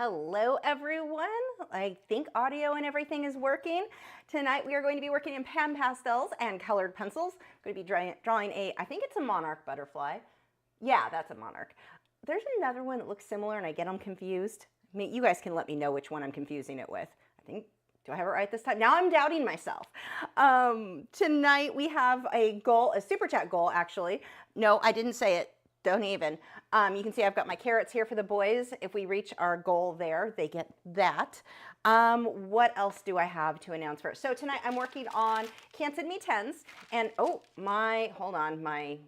Hello everyone. I think audio and everything is working. Tonight we are going to be working in pan pastels and colored pencils. I'm going to be drawing I think it's a monarch butterfly. Yeah, that's a monarch. There's another one that looks similar and I get them confused. I mean, you guys can let me know which one I'm confusing it with. Do I have it right this time? Now I'm doubting myself. Tonight we have a super chat goal actually. No, I didn't say it. Don't even. You can see I've got my carrots here for the boys. If we reach our goal there, they get that. What else do I have to announce first? So tonight I'm working on Inktense, and hold on, my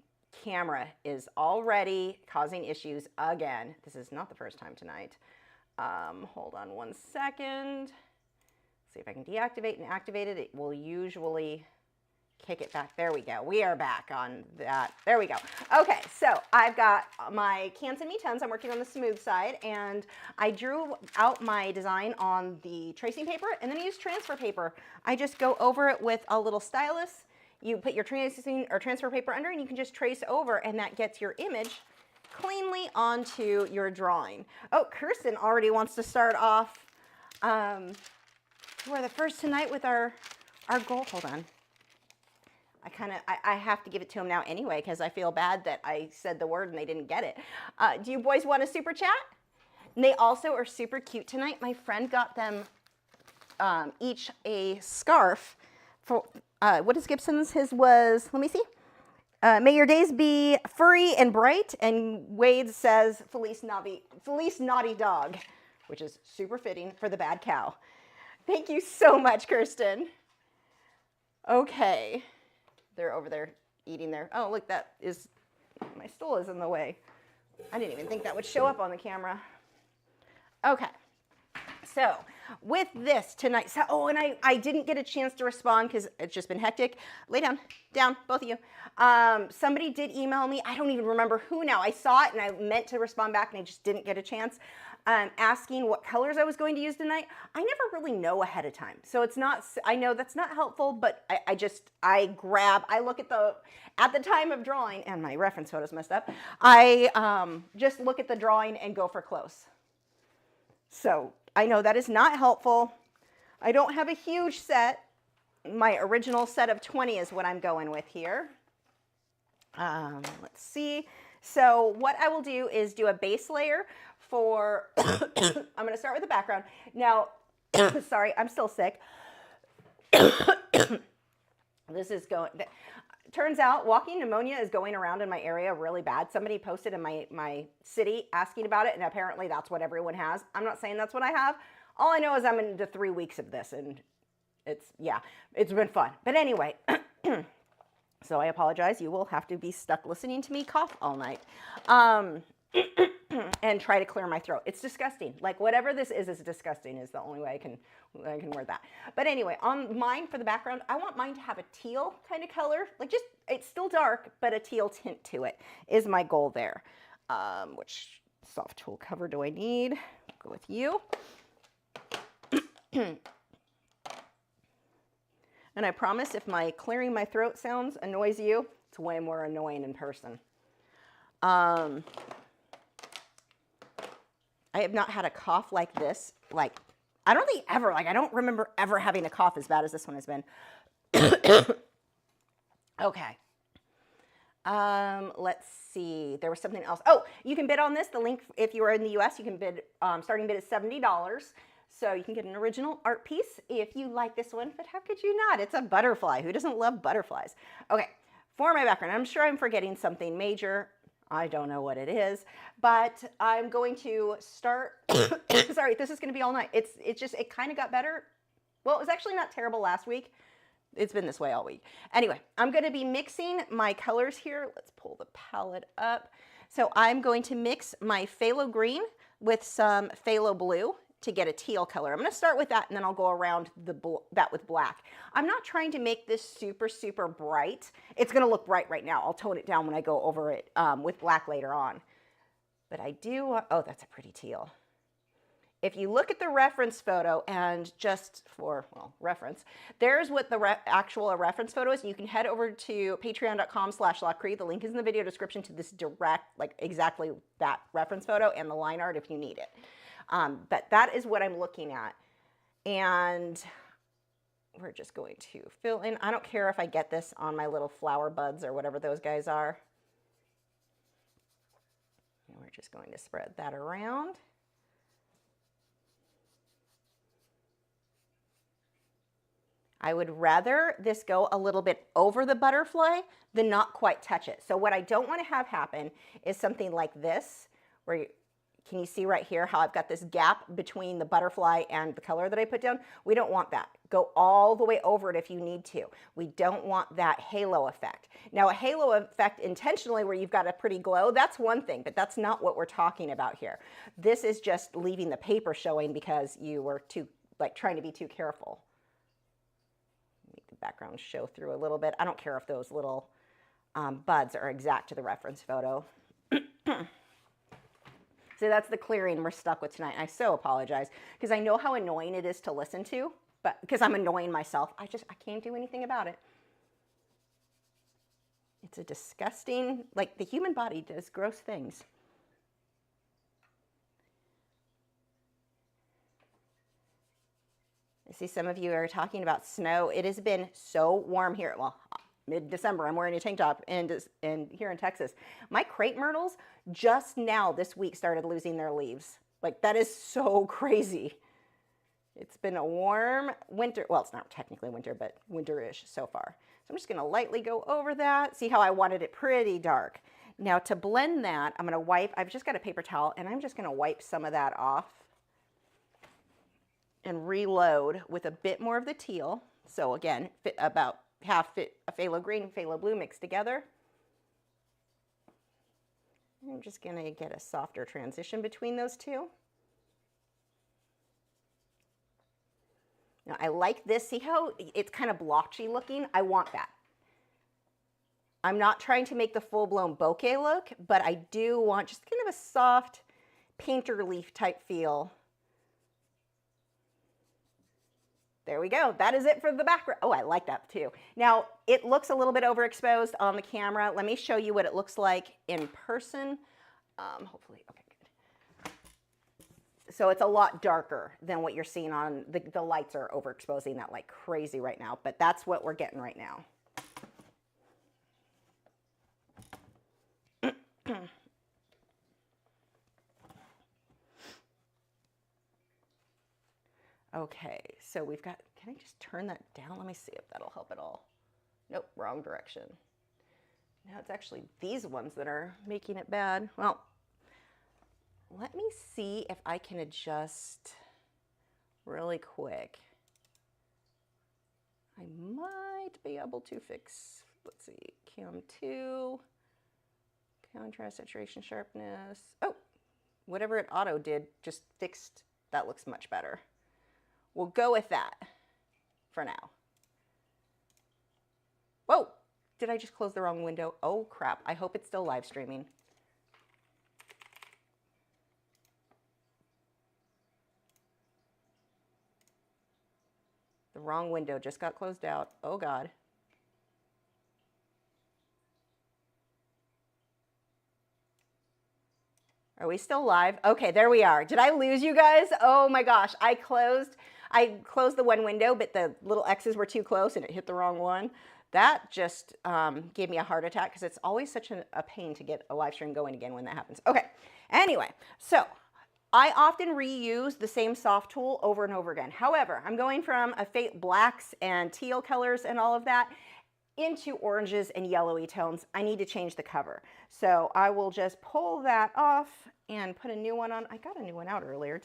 camera is already causing issues again. This is not the first time tonight. Hold on one second. See if I can deactivate and activate it. It will usually kick it back. There we go. We are back on that. There we go. Okay, so I've got my Inktense. I'm working on the smooth side, and I drew out my design on the tracing paper, and then I use transfer paper. I just go over it with a little stylus. You put your tracing or transfer paper under, and you can just trace over, and that gets your image cleanly onto your drawing. Oh, Kirsten already wants to start off. We're the first tonight with our goal. Hold on. I have to give it to them now anyway because I feel bad that I said the word and they didn't get it. Do you boys want a super chat? And they also are super cute tonight. My friend got them each a scarf. For what is Gibson's? His was, let me see. May your days be furry and bright. And Wade says, Felice Naughty Dog, which is super fitting for the bad cow. Thank you so much, Kirsten. Okay. They're over there eating their, oh, look, my stool is in the way. I didn't even think that would show up on the camera. Okay, so with this tonight, and I didn't get a chance to respond because it's just been hectic. Lay down, both of you. Somebody did email me. I don't even remember who now. I saw it and I meant to respond back and I just didn't get a chance. Asking what colors I was going to use tonight. I never really know ahead of time. So it's not, I know that's not helpful, but I look at the time of drawing, and my reference photo's messed up. I just look at the drawing and go for close. So I know that is not helpful. I don't have a huge set. My original set of 20 is what I'm going with here. Let's see. So what I will do is do a base layer for, I'm going to start with the background. Now, sorry, I'm still sick. Turns out walking pneumonia is going around in my area really bad. Somebody posted in my city asking about it, and apparently that's what everyone has. I'm not saying that's what I have. All I know is I'm into 3 weeks of this, and it's been fun. But anyway, so I apologize. You will have to be stuck listening to me cough all night. And try to clear my throat. It's disgusting. Like whatever this is disgusting is the only way I can word that. But anyway, on mine for the background, I want mine to have a teal kind of color. Like it's still dark, but a teal tint to it is my goal there. Which soft tool cover do I need? I'll go with you. And I promise if my clearing my throat sounds annoys you, it's way more annoying in person. I have not had a cough like this. I don't remember ever having a cough as bad as this one has been. Okay. Let's see. There was something else. Oh, you can bid on this. The link, if you are in the US, you can bid, starting bid is $70. So you can get an original art piece if you like this one, but how could you not? It's a butterfly. Who doesn't love butterflies? Okay, for my background, I'm sure I'm forgetting something major. I don't know what it is, but I'm going to start, sorry, this is going to be all night. It kind of got better. Well, it was actually not terrible last week. It's been this way all week. Anyway, I'm going to be mixing my colors here. Let's pull the palette up. So I'm going to mix my phthalo green with some phthalo blue to get a teal color. I'm going to start with that, and then I'll go around that with black. I'm not trying to make this super, super bright. It's going to look bright right now. I'll tone it down when I go over it with black later on. But I do, oh, that's a pretty teal. If you look at the reference photo, and just for, well, reference, there's what the actual reference photo is. You can head over to patreon.com/Lachri. The link is in the video description to this direct, like exactly that reference photo and the line art if you need it. But that is what I'm looking at. And we're just going to fill in. I don't care if I get this on my little flower buds or whatever those guys are. And we're just going to spread that around. I would rather this go a little bit over the butterfly than not quite touch it. So what I don't want to have happen is something like this, where can you see right here how I've got this gap between the butterfly and the color that I put down? We don't want that. Go all the way over it if you need to. We don't want that halo effect. Now, a halo effect intentionally where you've got a pretty glow, that's one thing, but that's not what we're talking about here. This is just leaving the paper showing because you were trying to be too careful. Make the background show through a little bit. I don't care if those little buds are exact to the reference photo. So that's the clearing we're stuck with tonight. I so apologize because I know how annoying it is to listen to, but because I'm annoying myself, I can't do anything about it. It's a disgusting, like the human body does gross things. I see some of you are talking about snow. It has been so warm here. Well, mid-December, I'm wearing a tank top and here in Texas. My crepe myrtles just now this week started losing their leaves. Like, that is so crazy. It's been a warm winter. Well, it's not technically winter, but winter-ish so far. So I'm just gonna lightly go over that. See how I wanted it pretty dark. Now to blend that, I'm gonna wipe, I've just got a paper towel and I'm just gonna wipe some of that off and reload with a bit more of the teal. So again, about half a phthalo green, phthalo blue mixed together. I'm just going to get a softer transition between those two. Now I like this. See how it's kind of blotchy looking? I want that. I'm not trying to make the full-blown bokeh look, but I do want just kind of a soft painter leaf type feel. There we go. That is it for the background. Oh, I like that too. Now, it looks a little bit overexposed on the camera. Let me show you what it looks like in person. Hopefully, okay, good. So it's a lot darker than what you're seeing on, the lights are overexposing that like crazy right now, but that's what we're getting right now. Okay, so we've got, can I just turn that down? Let me see if that'll help at all. Nope, wrong direction. Now it's actually these ones that are making it bad. Well, let me see if I can adjust really quick. I might be able to fix, let's see, Cam 2, contrast, saturation, sharpness. Oh, whatever it auto did just fixed. That looks much better. We'll go with that for now. Whoa, did I just close the wrong window? Oh crap, I hope it's still live streaming. The wrong window just got closed out. Oh God. Are we still live? Okay, there we are. Did I lose you guys? Oh my gosh, I closed the one window, but the little X's were too close and it hit the wrong one. That just gave me a heart attack because it's always such a pain to get a live stream going again when that happens. Okay, anyway, so I often reuse the same soft tool over and over again. However, I'm going from blacks and teal colors and all of that into oranges and yellowy tones. I need to change the cover. So I will just pull that off and put a new one on. I got a new one out earlier.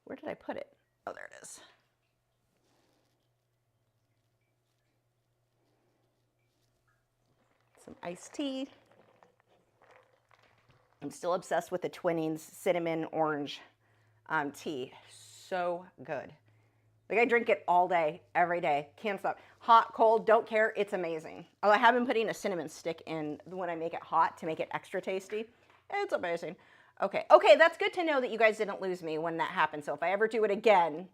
Where did I put it? Oh, there it is. Some iced tea. I'm still obsessed with the Twinings cinnamon orange tea. So good. Like I drink it all day, every day. Can't stop. Hot, cold, don't care. It's amazing. Oh, I have been putting a cinnamon stick in when I make it hot to make it extra tasty. It's amazing. Okay, that's good to know that you guys didn't lose me when that happened. So if I ever do it again,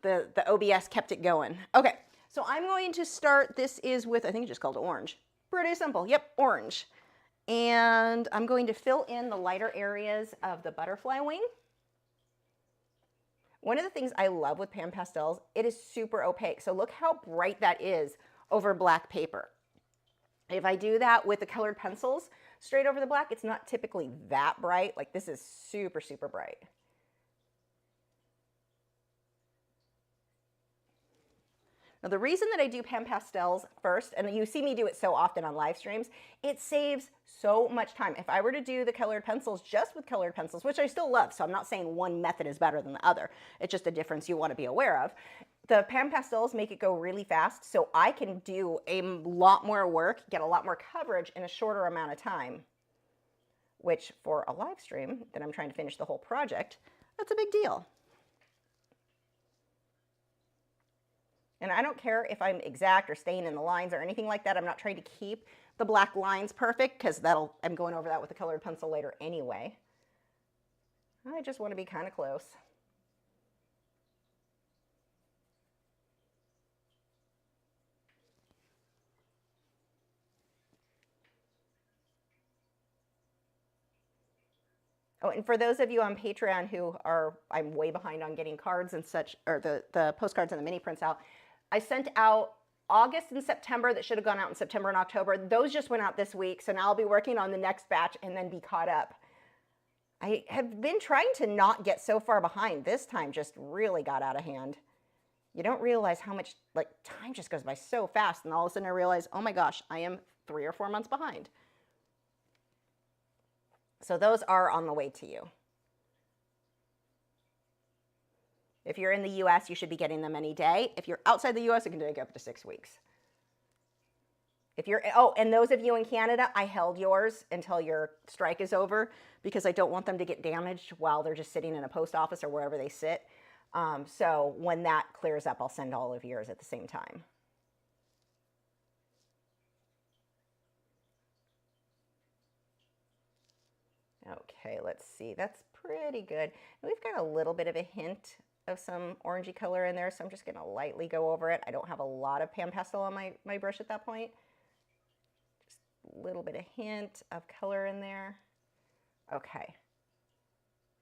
the OBS kept it going. Okay, so I'm going to start. This is with, I think it's just called orange. Pretty simple. Yep, orange. And I'm going to fill in the lighter areas of the butterfly wing. One of the things I love with Pan Pastels, it is super opaque. So look how bright that is over black paper. If I do that with the colored pencils straight over the black, it's not typically that bright. Like this is super, super bright. Now the reason that I do Pan Pastels first, and you see me do it so often on live streams, it saves so much time. If I were to do the colored pencils just with colored pencils, which I still love, so I'm not saying one method is better than the other, it's just a difference you want to be aware of. The Pan Pastels make it go really fast, so I can do a lot more work, get a lot more coverage in a shorter amount of time, which for a live stream that I'm trying to finish the whole project, that's a big deal. And I don't care if I'm exact or staying in the lines or anything like that. I'm not trying to keep the black lines perfect because I'm going over that with a colored pencil later anyway. I just want to be kind of close. Oh, and for those of you on Patreon who I'm way behind on getting cards and such, or the postcards and the mini prints out, I sent out August and September that should have gone out in September and October. Those just went out this week, so now I'll be working on the next batch and then be caught up. I have been trying to not get so far behind. This time just really got out of hand. You don't realize how much time just goes by so fast, and all of a sudden I realize, oh my gosh, I am 3 or 4 months behind. So those are on the way to you. If you're in the US, you should be getting them any day. If you're outside the US, it can take up to 6 weeks. And those of you in Canada, I held yours until your strike is over because I don't want them to get damaged while they're just sitting in a post office or wherever they sit. So when that clears up, I'll send all of yours at the same time. Okay, let's see. That's pretty good. We've got a little bit of a hint of some orangey color in there, so I'm just going to lightly go over it. I don't have a lot of Pan Pastel on my brush at that point. Just a little bit of hint of color in there. Okay.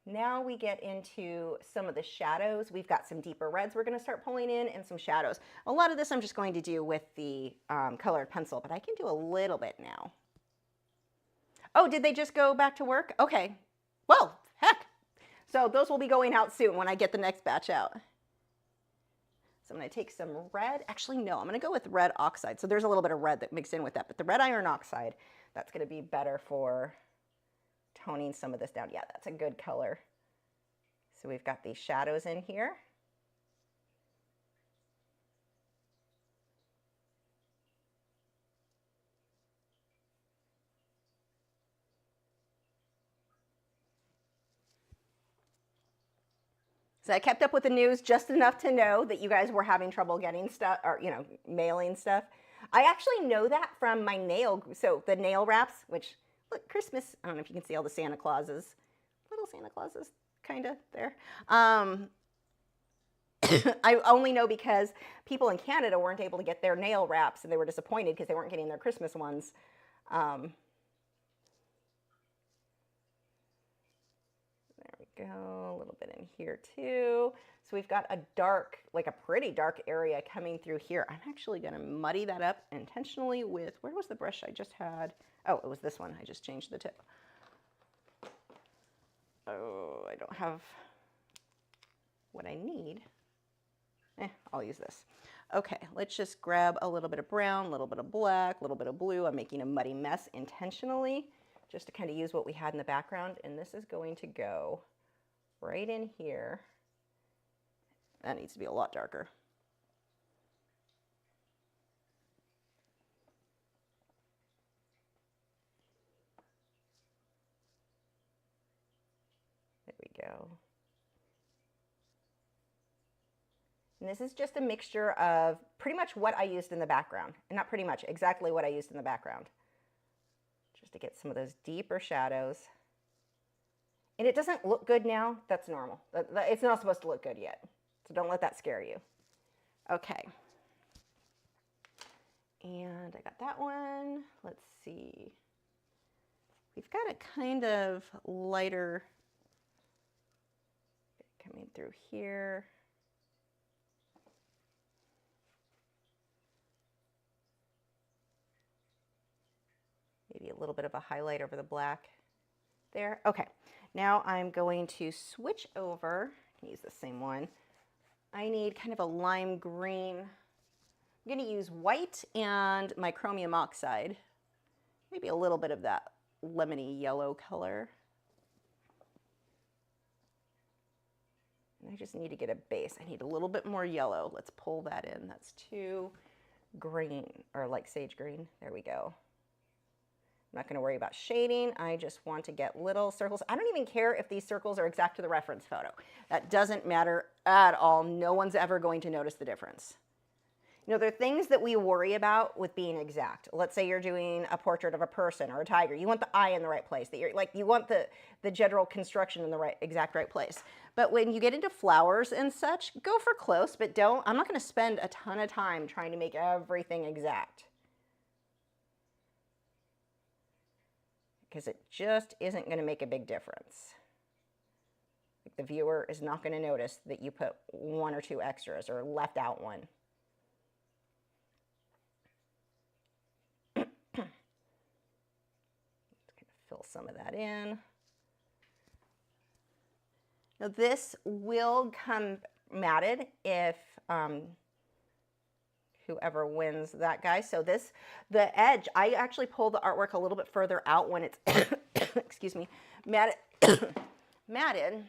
Now we get into some of the shadows. We've got some deeper reds we're going to start pulling in and some shadows. A lot of this I'm just going to do with the colored pencil, but I can do a little bit now. Oh, did they just go back to work? Okay. Well, heck. So those will be going out soon when I get the next batch out. So I'm going to take some red. Actually, no, I'm going to go with red oxide. So there's a little bit of red that mixed in with that, but the red iron oxide, that's going to be better for toning some of this down. Yeah, that's a good color. So we've got these shadows in here. So I kept up with the news just enough to know that you guys were having trouble getting stuff, or, mailing stuff. I actually know that from my the nail wraps, which, look, Christmas, I don't know if you can see all the Santa Clauses, little Santa Clauses, kind of there. I only know because people in Canada weren't able to get their nail wraps, and they were disappointed because they weren't getting their Christmas ones. Go a little bit in here too. So we've got a dark, a pretty dark area coming through here. I'm actually going to muddy that up intentionally with, where was the brush I just had? Oh, it was this one. I just changed the tip. Oh, I don't have what I need. I'll use this. Okay, let's just grab a little bit of brown, a little bit of black, a little bit of blue. I'm making a muddy mess intentionally just to kind of use what we had in the background. And this is going to go right in here. That needs to be a lot darker. There we go. And this is just a mixture of pretty much what I used in the background. And not pretty much, exactly what I used in the background. Just to get some of those deeper shadows. And it doesn't look good now. That's normal. It's not supposed to look good yet. So don't let that scare you. Okay. And I got that one. Let's see. We've got a kind of lighter, come coming through here. Maybe a little bit of a highlight over the black there. Okay, now I'm going to switch over. I can use the same one. I need kind of a lime green. I'm going to use white and my chromium oxide. Maybe a little bit of that lemony yellow color. And I just need to get a base. I need a little bit more yellow. Let's pull that in. That's too green, or like sage green. There we go. I'm not going to worry about shading. I just want to get little circles. I don't even care if these circles are exact to the reference photo. That doesn't matter at all. No one's ever going to notice the difference. You know, there are things that we worry about with being exact. Let's say you're doing a portrait of a person or a tiger. You want the eye in the right place. That you're like, you want the general construction in the exact right place. But when you get into flowers and such, go for close, but don't. I'm not going to spend a ton of time trying to make everything exact, because it just isn't going to make a big difference. Like, the viewer is not going to notice that you put one or two extras or left out one. Fill some of that in. Now this will come matted if whoever wins that guy. So this, the edge, I actually pull the artwork a little bit further out when it's, excuse me, matted. Matted.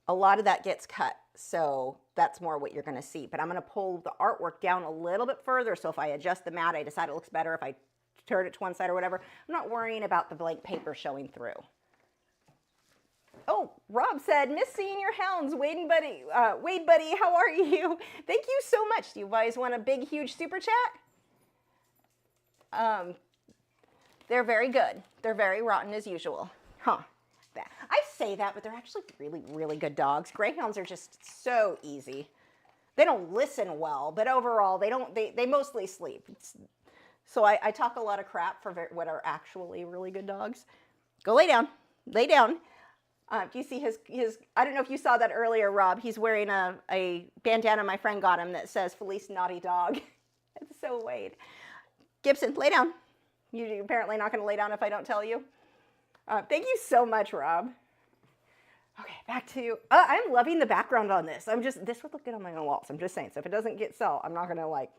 A lot of that gets cut. So that's more what you're going to see. But I'm going to pull the artwork down a little bit further. So if I adjust the matte, I decide it looks better. If I turn it to one side or whatever, I'm not worrying about the blank paper showing through. Oh, Rob said, miss seeing your hounds. Wade buddy, how are you? Thank you so much. Do you guys want a big, huge super chat? They're very good. They're very rotten as usual. Huh. I say that, but they're actually really, really good dogs. Greyhounds are just so easy. They don't listen well, but overall, they mostly sleep. So I talk a lot of crap for what are actually really good dogs. Go lay down. Lay down. Do you see his, I don't know if you saw that earlier, Rob. He's wearing a bandana my friend got him that says, Felice Naughty Dog. It's so Wade. Gibson, lay down. You're apparently not going to lay down if I don't tell you. Thank you so much, Rob. Okay, back to, I'm loving the background on this. This would look good on my own walls. I'm just saying. So if it doesn't get sold, I'm not going to like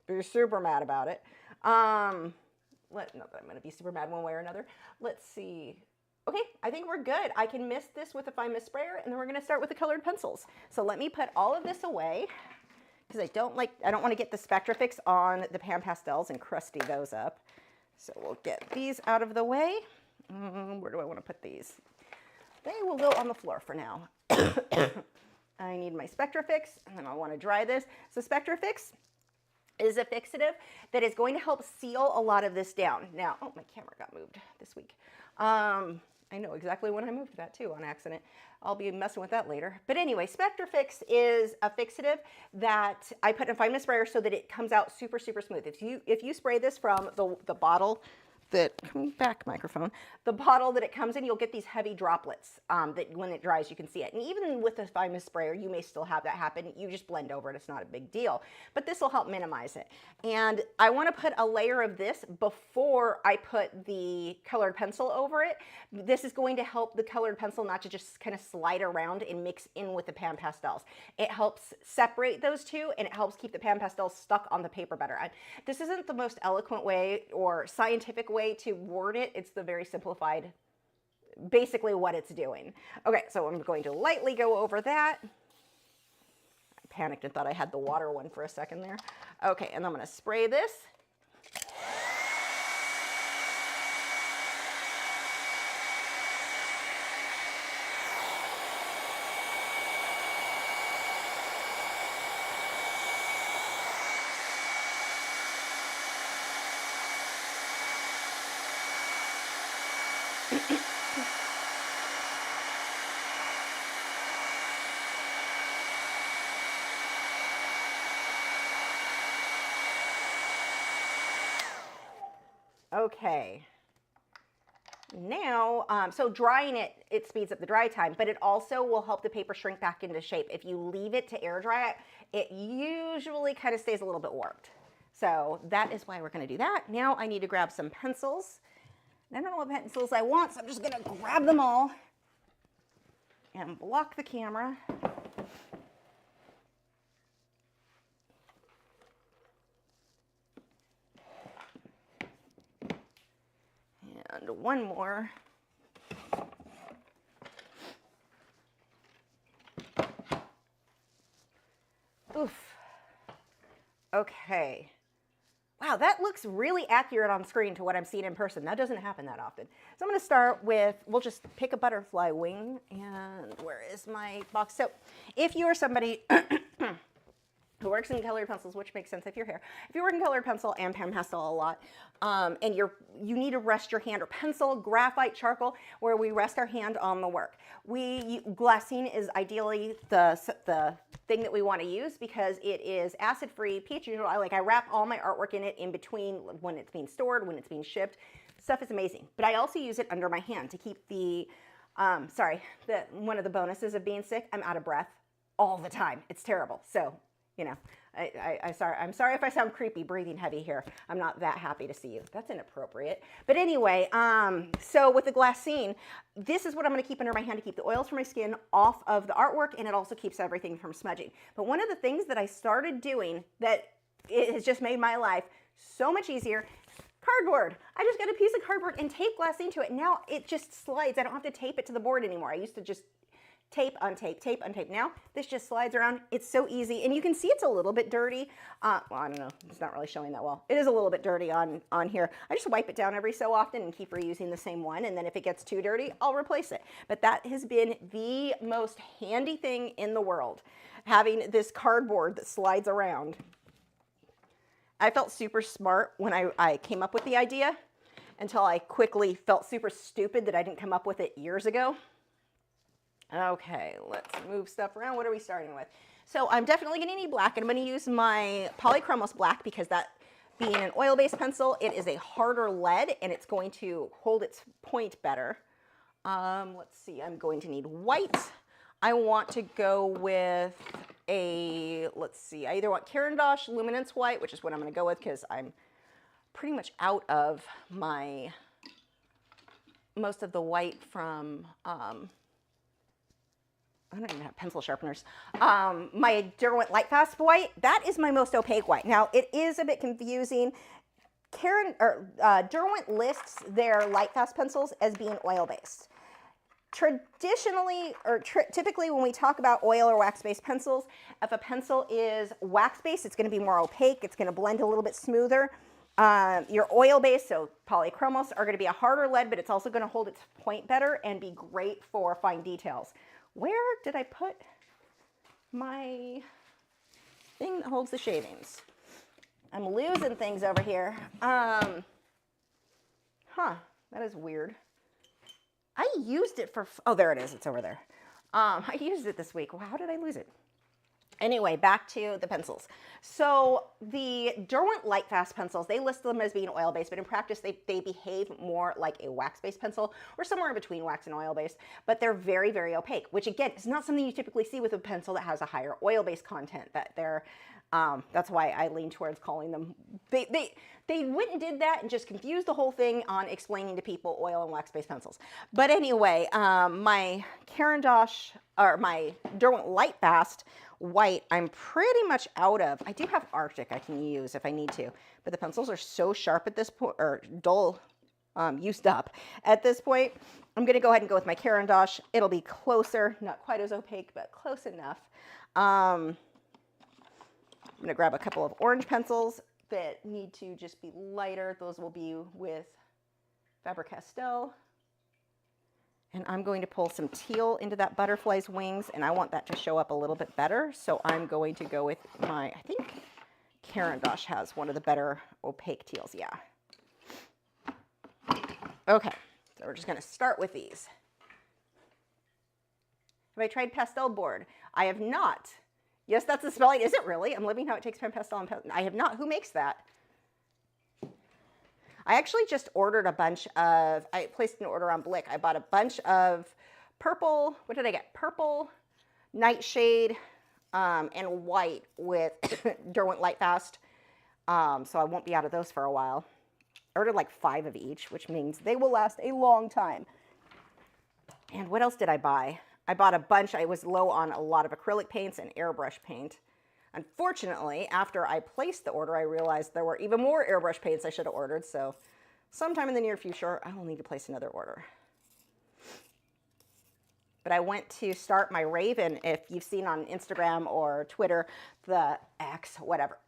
be super mad about it. Not that I'm going to be super mad one way or another. Let's see. Okay, I think we're good. I can mist this with a fine mist sprayer, and then we're going to start with the colored pencils. So let me put all of this away, because I don't want to get the Spectrafix on the Pan Pastels and crusty those up. So we'll get these out of the way. Where do I want to put these? They will go on the floor for now. I need my Spectrafix, and then I want to dry this. So Spectrafix is a fixative that is going to help seal a lot of this down. Now, oh, my camera got moved this week. I know exactly when I moved that too on accident. I'll be messing with that later. But anyway, Spectrafix is a fixative that I put in a fine mist sprayer so that it comes out super, super smooth. If you spray this from the bottle that, come back microphone, the bottle that it comes in, you'll get these heavy droplets that when it dries, you can see it. And even with the fine mist sprayer, you may still have that happen. You just blend over it. It's not a big deal. But this will help minimize it. And I want to put a layer of this before I put the colored pencil over it. This is going to help the colored pencil not to just kind of slide around and mix in with the Pan Pastels. It helps separate those two, and it helps keep the Pan Pastels stuck on the paper better. This isn't the most eloquent way or scientific way to word it. It's the very simplified, basically what it's doing. Okay, so I'm going to lightly go over that. I panicked and thought I had the water one for a second there. Okay, and I'm going to spray this. Okay, Now, so drying it, it speeds up the dry time, but it also will help the paper shrink back into shape. If you leave it to air dry, it usually kind of stays a little bit warped. So that is why we're going to do that. Now I need to grab some pencils. I don't know what pencils I want, so I'm just going to grab them all and block the camera. And one more. Oof. Okay. Wow, that looks really accurate on screen to what I'm seeing in person. That doesn't happen that often. So I'm going to start with, we'll just pick a butterfly wing. And where is my box? So if you are somebody who works in colored pencils, which makes sense if you're here. If you work in colored pencil and pan pastel a lot, and you need to rest your hand, or pencil, graphite, charcoal, where we rest our hand on the work. Glassine is ideally the thing that we want to use because it is acid-free, pH neutral. I wrap all my artwork in it in between when it's being stored, when it's being shipped. Stuff is amazing. But I also use it under my hand to keep the, one of the bonuses of being sick, I'm out of breath all the time. It's terrible. So, you know, I'm sorry if I sound creepy breathing heavy here. I'm not that happy to see you. That's inappropriate. But anyway, so with the glassine, this is what I'm going to keep under my hand to keep the oils from my skin off of the artwork, and it also keeps everything from smudging. But one of the things that I started doing that it has just made my life so much easier, cardboard. I just got a piece of cardboard and tape glassine to it. Now it just slides. I don't have to tape it to the board anymore. I used to just tape, untape, tape, untape. Now this just slides around. It's so easy. And you can see it's a little bit dirty. Well, I don't know. It's not really showing that well. It is a little bit dirty on here. I just wipe it down every so often and keep reusing the same one. And then if it gets too dirty, I'll replace it. But that has been the most handy thing in the world, having this cardboard that slides around. I felt super smart when I came up with the idea until I quickly felt super stupid that I didn't come up with it years ago. Okay, let's move stuff around. What are we starting with? So I'm definitely going to need black, and I'm going to use my Polychromos black because that being an oil-based pencil, it is a harder lead, and it's going to hold its point better. Let's see, I'm going to need white. I want to go with a, let's see, I either want Caran d'Ache Luminance White, which is what I'm going to go with because I'm pretty much out of my, most of the white from, I don't even have pencil sharpeners. My Derwent Lightfast white, that is my most opaque white. Now, it is a bit confusing. Derwent lists their Lightfast pencils as being oil-based. Traditionally, or typically when we talk about oil or wax-based pencils, if a pencil is wax-based, it's going to be more opaque. It's going to blend a little bit smoother. Your oil-based, so Polychromos, are going to be a harder lead, but it's also going to hold its point better and be great for fine details. Where did I put my thing that holds the shavings? I'm losing things over here. That is weird. I used it for, oh, there it is. It's over there. I used it this week. Well, how did I lose it? Anyway, back to the pencils. So the Derwent Lightfast pencils, they list them as being oil-based, but in practice, they behave more like a wax-based pencil or somewhere in between wax and oil-based, but they're very, very opaque, which again, is not something you typically see with a pencil that has a higher oil-based content. That's why I lean towards calling them, they went and did that and just confused the whole thing on explaining to people oil and wax-based pencils. But anyway, my Caran d'Ache, or my Derwent Lightfast white, I'm pretty much out of. I do have Arctic I can use if I need to, but the pencils are so sharp at this point, or dull, used up at this point. I'm going to go ahead and go with my Caran d'Ache. It'll be closer, not quite as opaque, but close enough. I'm going to grab a couple of orange pencils that need to just be lighter. Those will be with Faber-Castell. And I'm going to pull some teal into that butterfly's wings, and I want that to show up a little bit better. So I'm going to go with my, I think Caran d'Ache has one of the better opaque teals, yeah. Okay, so we're just going to start with these. Have I tried pastel board? I have not. Yes, that's the spelling. Is it really? I'm living how it takes pen pastel and I have not. Who makes that? I actually just ordered a bunch of, I placed an order on Blick. I bought a bunch of purple, what did I get? Purple, nightshade, and white with Derwent Lightfast. So I won't be out of those for a while. I ordered like 5 of each, which means they will last a long time. And what else did I buy? I bought a bunch. I was low on a lot of acrylic paints and airbrush paint. Unfortunately, after I placed the order, I realized there were even more airbrush paints I should have ordered. So sometime in the near future, I will need to place another order. But I went to start my Raven, if you've seen on Instagram or Twitter, the X, whatever.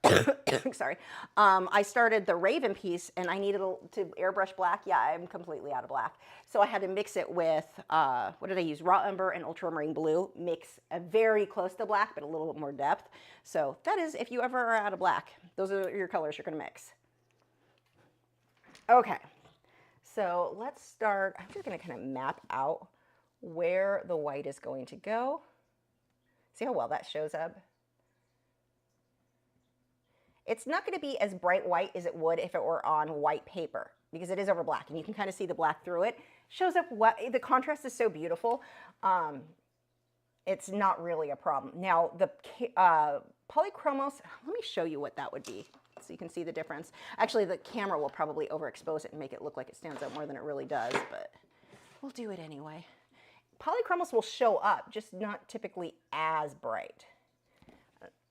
Sorry. I started the Raven piece and I needed to airbrush black. Yeah, I'm completely out of black. So I had to mix it with, what did I use? Raw Umber and Ultramarine Blue. Mix very close to black, but a little bit more depth. So that is, if you ever are out of black, those are your colors you're going to mix. Okay. So let's start. I'm just going to kind of map out where the white is going to go. See how well that shows up? It's not going to be as bright white as it would if it were on white paper, because it is over black and you can kind of see the black through it. Shows up what the contrast is so beautiful. It's not really a problem. Now the polychromos, let me show you what that would be so you can see the difference. Actually, the camera will probably overexpose it and make it look like it stands out more than it really does, but we'll do it anyway. Polychromos will show up, just not typically as bright.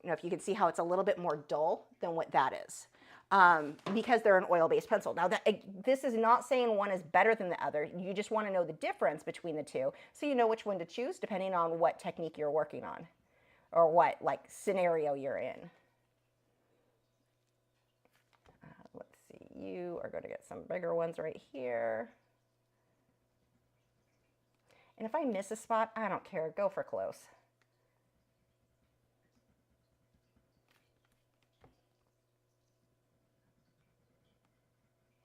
You know, if you can see how it's a little bit more dull than what that is, because they're an oil-based pencil. Now, this is not saying one is better than the other. You just want to know the difference between the two so you know which one to choose depending on what technique you're working on or what, like, scenario you're in. Let's see. You are going to get some bigger ones right here. And if I miss a spot, I don't care. Go for close.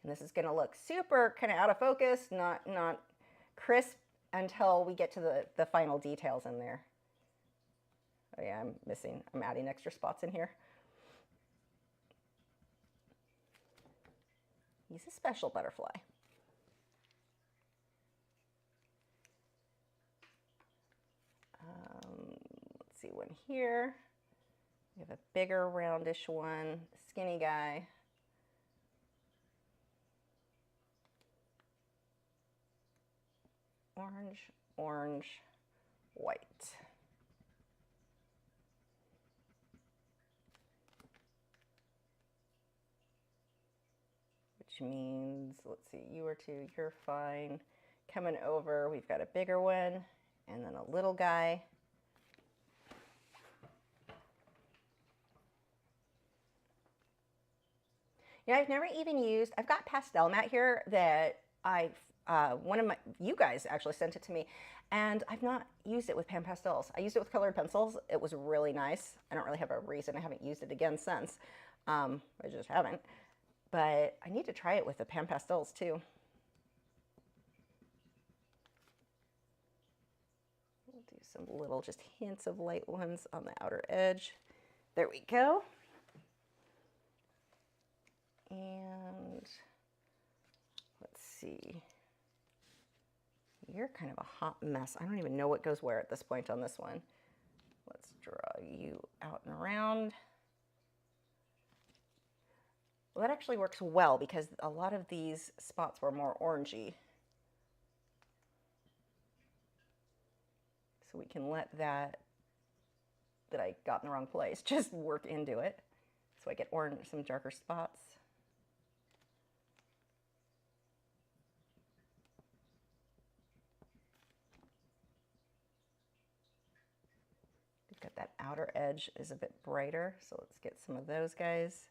And this is going to look super kind of out of focus, not crisp until we get to the final details in there. Oh yeah, I'm adding extra spots in here. He's a special butterfly. Let's see one here. We have a bigger roundish one, skinny guy. Orange, orange, white. Which means, let's see, you are two, you're fine. Coming over, we've got a bigger one and then a little guy. You know, I've never even used, I've got pastel mat here that you guys actually sent it to me, and I've not used it with pan pastels. I used it with colored pencils. It was really nice. I don't really have a reason. I haven't used it again since. I just haven't. But I need to try it with the pan pastels too. We'll do some little just hints of light ones on the outer edge. There we go. And let's see. You're kind of a hot mess. I don't even know what goes where at this point on this one. Let's draw you out and around. Well, that actually works well because a lot of these spots were more orangey. So we can let that I got in the wrong place just work into it. So I get orange, some darker spots. Got that outer edge is a bit brighter, so let's get some of those guys.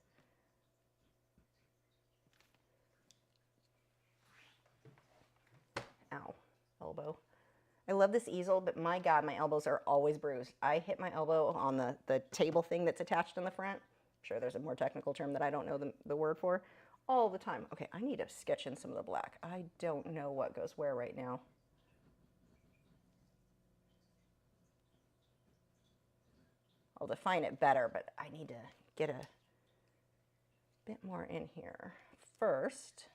Ow, elbow. I love this easel, but my God, my elbows are always bruised. I hit my elbow on the table thing that's attached in the front. I'm sure there's a more technical term that I don't know the word for. All the time. Okay, I need to sketch in some of the black. I don't know what goes where right now. I'll define it better, but I need to get a bit more in here. First,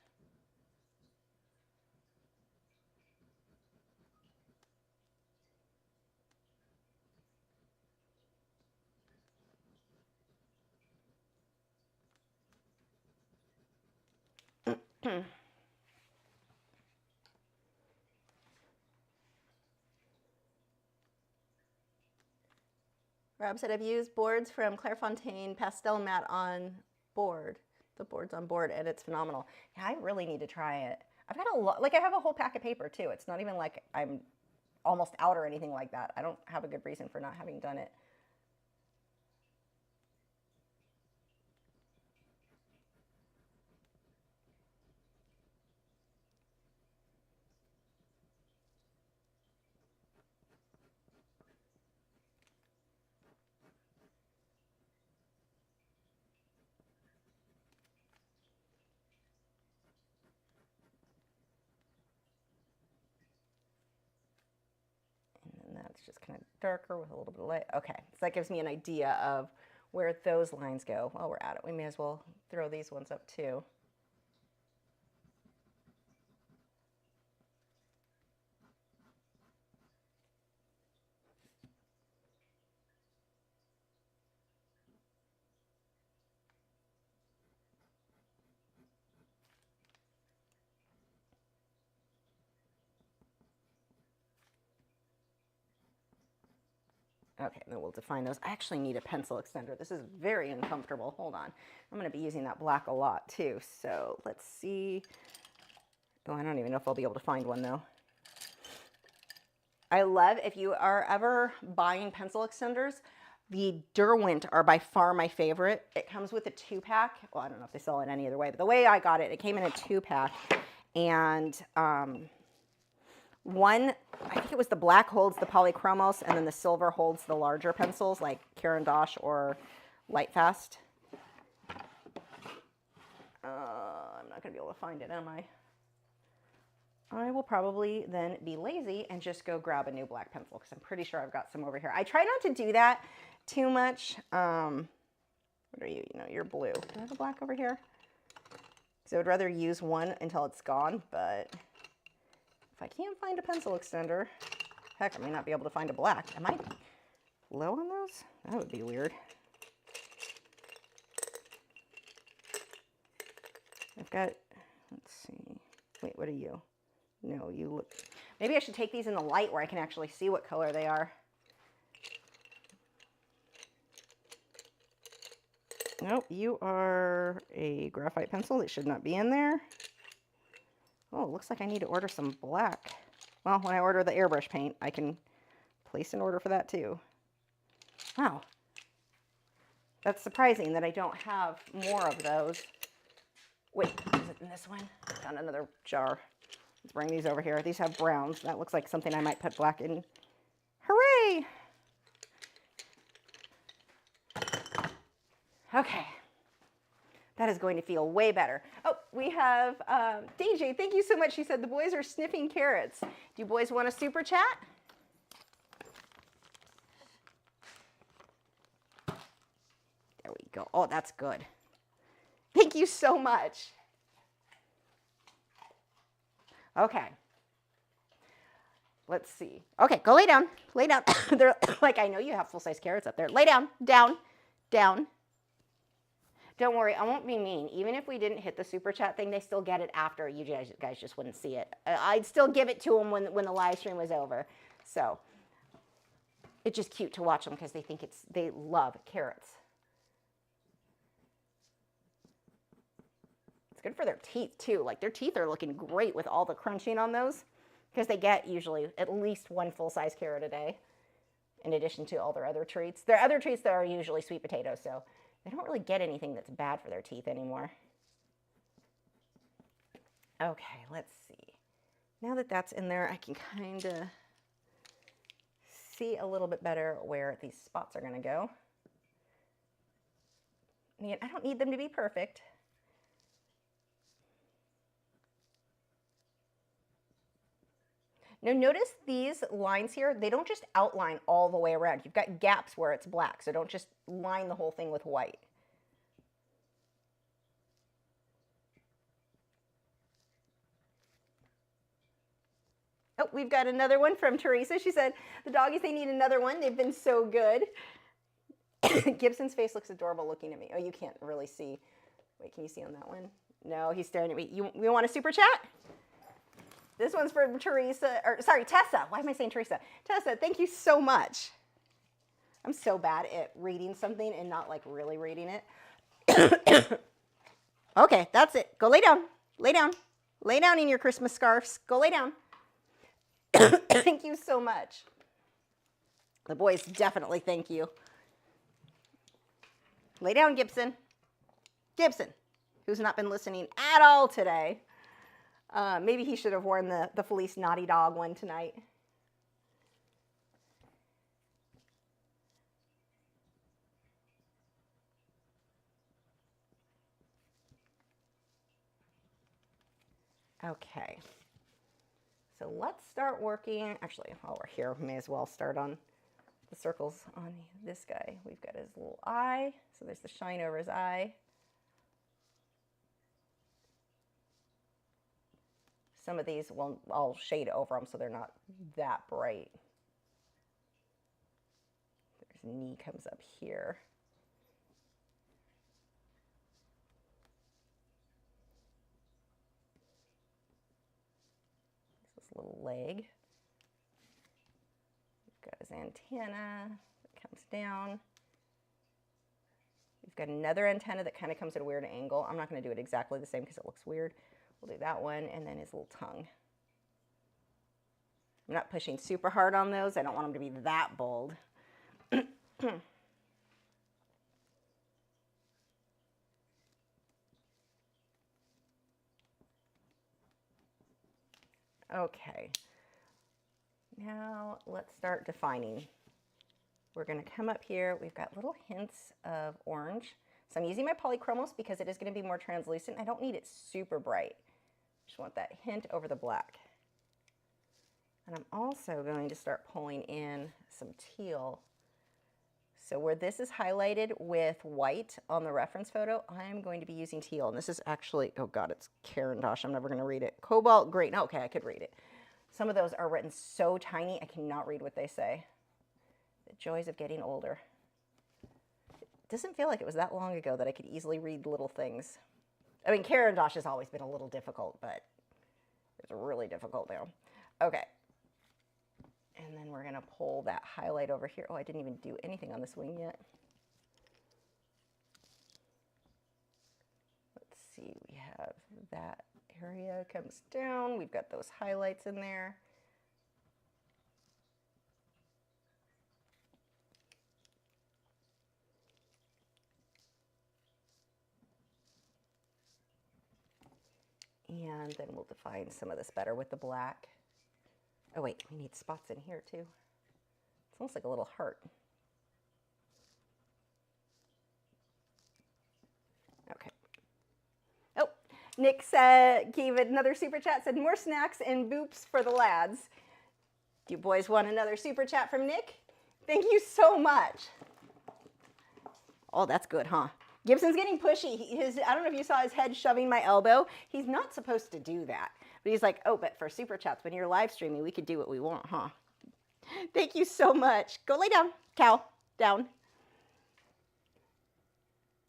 Rob said, I've used boards from Clairefontaine Pastel Mat on board. The board's on board, and it's phenomenal. Yeah, I really need to try it. I've got a lot, like I have a whole pack of paper too. It's not even like I'm almost out or anything like that. I don't have a good reason for not having done it. And that's just kind of darker with a little bit of light. Okay, so that gives me an idea of where those lines go. While we're at it, we may as well throw these ones up too. Okay, then we'll define those. I actually need a pencil extender. This is very uncomfortable. Hold on. I'm going to be using that black a lot too. So let's see. Oh, I don't even know if I'll be able to find one though. I love, if you are ever buying pencil extenders, the Derwent are by far my favorite. It comes with a 2-pack. Well, I don't know if they sell it any other way, but the way I got it, it came in a 2-pack. And one, I think it was the black holds the polychromos, and then the silver holds the larger pencils like Caran d'Ache or Lightfast. I'm not going to be able to find it, am I? I will probably then be lazy and just go grab a new black pencil because I'm pretty sure I've got some over here. I try not to do that too much. What are you? You know, you're blue. Do I have a black over here? Because I would rather use one until it's gone, but if I can't find a pencil extender, heck, I may not be able to find a black. Am I low on those? That would be weird. I've got, let's see. Wait, what are you? No, you look. Maybe I should take these in the light where I can actually see what color they are. Nope, you are a graphite pencil. It should not be in there. Oh, it looks like I need to order some black. Well, when I order the airbrush paint, I can place an order for that too. Wow. That's surprising that I don't have more of those. Wait, is it in this one? I found another jar. Let's bring these over here. These have browns. That looks like something I might put black in. Hooray! Okay. That is going to feel way better. Oh, we have DJ. Thank you so much. She said the boys are sniffing carrots. Do you boys want a super chat? There we go. Oh, that's good. Thank you so much. Okay. Let's see. Okay, go lay down. Lay down. They're like, I know you have full-size carrots up there. Lay down, down, down. Don't worry, I won't be mean. Even if we didn't hit the super chat thing, they still get it after. You guys just wouldn't see it. I'd still give it to them when the live stream was over. So it's just cute to watch them because they love carrots. It's good for their teeth too. Like their teeth are looking great with all the crunching on those because they get usually at least one full-size carrot a day in addition to all their other treats. Their other treats that are usually sweet potatoes, so they don't really get anything that's bad for their teeth anymore. Okay, let's see. Now that that's in there, I can kind of see a little bit better where these spots are going to go. And I don't need them to be perfect. Now notice these lines here, they don't just outline all the way around. You've got gaps where it's black, so don't just line the whole thing with white. Oh, we've got another one from Teresa. She said, the doggies, they need another one. They've been so good. Gibson's face looks adorable looking at me. Oh, you can't really see. Wait, can you see on that one? No, he's staring at me. You want a super chat? This one's from Teresa, or sorry, Tessa. Why am I saying Teresa? Tessa, thank you so much. I'm so bad at reading something and not like really reading it. Okay, that's it. Go lay down. Lay down. Lay down in your Christmas scarves. Go lay down. Thank you so much. The boys definitely thank you. Lay down, Gibson. Gibson, who's not been listening at all today. Maybe he should have worn the Felice Naughty Dog one tonight. Okay. So let's start working. Actually, while we're here, we may as well start on the circles on this guy. We've got his little eye. So there's the shine over his eye. Some of these, well, I'll shade over them so they're not that bright. There's knee comes up here. This little leg. We've got his antenna that comes down. We've got another antenna that kind of comes at a weird angle. I'm not going to do it exactly the same because it looks weird. We'll do that one, and then his little tongue. I'm not pushing super hard on those. I don't want them to be that bold. Okay. Now let's start defining. We're going to come up here. We've got little hints of orange. So I'm using my polychromos because it is going to be more translucent. I don't need it super bright. Just want that hint over the black. And I'm also going to start pulling in some teal. So where this is highlighted with white on the reference photo, I'm going to be using teal. And this is actually, oh God, it's Caran d'Ache. I'm never going to read it. Cobalt, great. No, okay, I could read it. Some of those are written so tiny, I cannot read what they say. The joys of getting older. It doesn't feel like it was that long ago that I could easily read little things. I mean, Caran d'Ache has always been a little difficult, but it's really difficult now. Okay. And then we're going to pull that highlight over here. Oh, I didn't even do anything on this wing yet. Let's see, we have that area comes down. We've got those highlights in there. And then we'll define some of this better with the black. Oh wait, we need spots in here too. It's almost like a little heart. Okay. Oh, Nick said, gave another super chat, said more snacks and boops for the lads. Do you boys want another super chat from Nick? Thank you so much. Oh, that's good, huh? Gibson's getting pushy. I don't know if you saw his head shoving my elbow. He's not supposed to do that. But he's like, oh, but for super chats, when you're live streaming, we could do what we want, huh? Thank you so much. Go lay down, cow, down.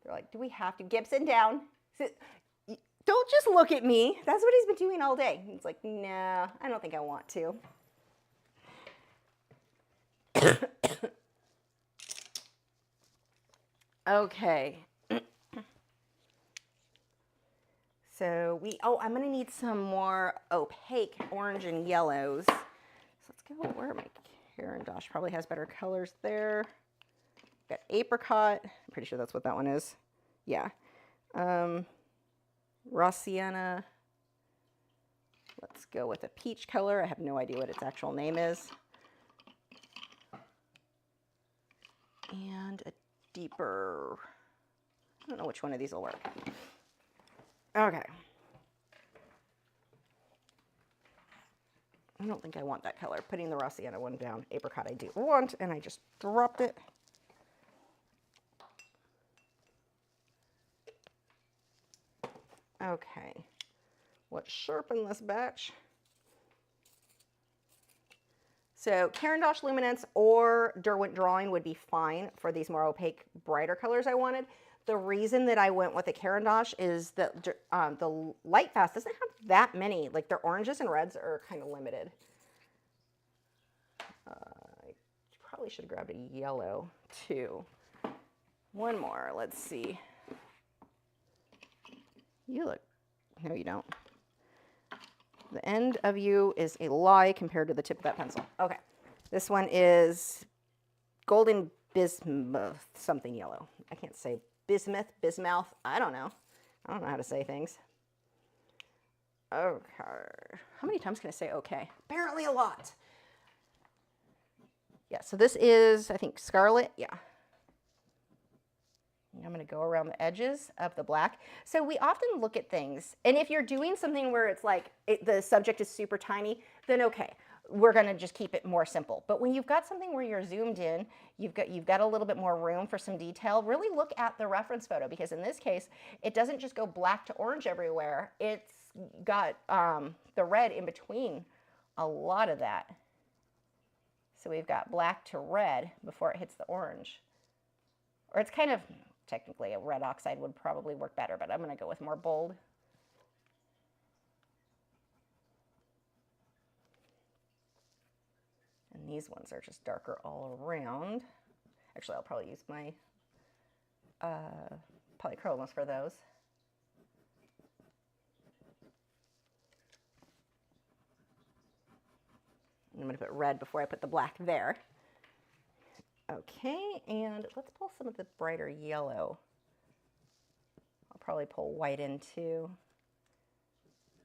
They're like, do we have to? Gibson, down. Don't just look at me. That's what he's been doing all day. He's like, nah, I don't think I want to. Okay. So I'm going to need some more opaque orange and yellows. So let's go, where are my Caran d'Ache? Probably has better colors there. Got apricot. I'm pretty sure that's what that one is. Yeah. Raw sienna. Let's go with a peach color. I have no idea what its actual name is. And a deeper, I don't know which one of these will work. Okay. I don't think I want that color. Putting the raw sienna one down. Apricot I do want, and I just dropped it. Okay. Let's sharpen this batch. So Caran d'Ache Luminance or Derwent Drawing would be fine for these more opaque, brighter colors I wanted. the reason that I went with a Caran d'Ache is that the light fast doesn't have that many. Like their oranges and reds are kind of limited. I probably should have grabbed a yellow too. One more, let's see. You look, no you don't. The end of you is a lie compared to the tip of that pencil. Okay, this one is golden bismuth, something yellow. I can't say bismuth, bismouth, I don't know. I don't know how to say things. Okay, how many times can I say okay? Apparently a lot. Yeah, so this is, I think, scarlet, yeah. I'm going to go around the edges of the black. So we often look at things, and if you're doing something where it's like the subject is super tiny, then okay, we're going to just keep it more simple. But when you've got something where you're zoomed in, you've got a little bit more room for some detail, really look at the reference photo, because in this case, it doesn't just go black to orange everywhere. It's got the red in between a lot of that. So we've got black to red before it hits the orange. Or it's kind of, technically a red oxide would probably work better, but I'm going to go with more bold. And these ones are just darker all around. Actually, I'll probably use my polychromos for those. I'm going to put red before I put the black there. Okay, and let's pull some of the brighter yellow. I'll probably pull white in too.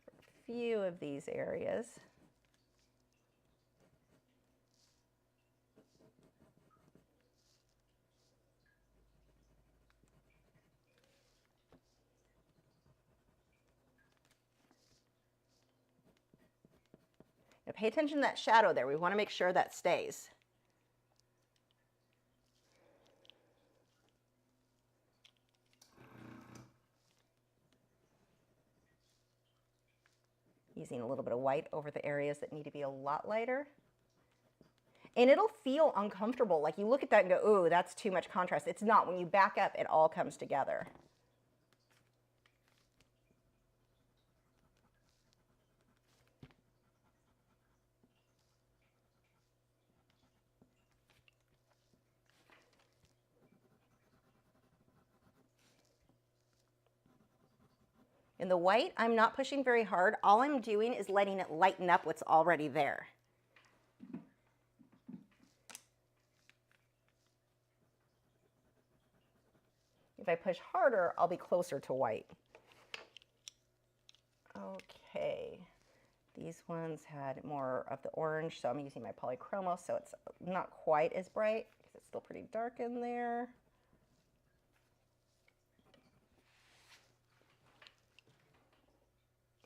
A few of these areas. Now pay attention to that shadow there. We want to make sure that stays. Using a little bit of white over the areas that need to be a lot lighter. And it'll feel uncomfortable. Like you look at that and go, ooh, that's too much contrast. It's not. When you back up, it all comes together. In the white, I'm not pushing very hard. All I'm doing is letting it lighten up what's already there. If I push harder, I'll be closer to white. Okay, these ones had more of the orange, so I'm using my polychromos, so it's not quite as bright because it's still pretty dark in there.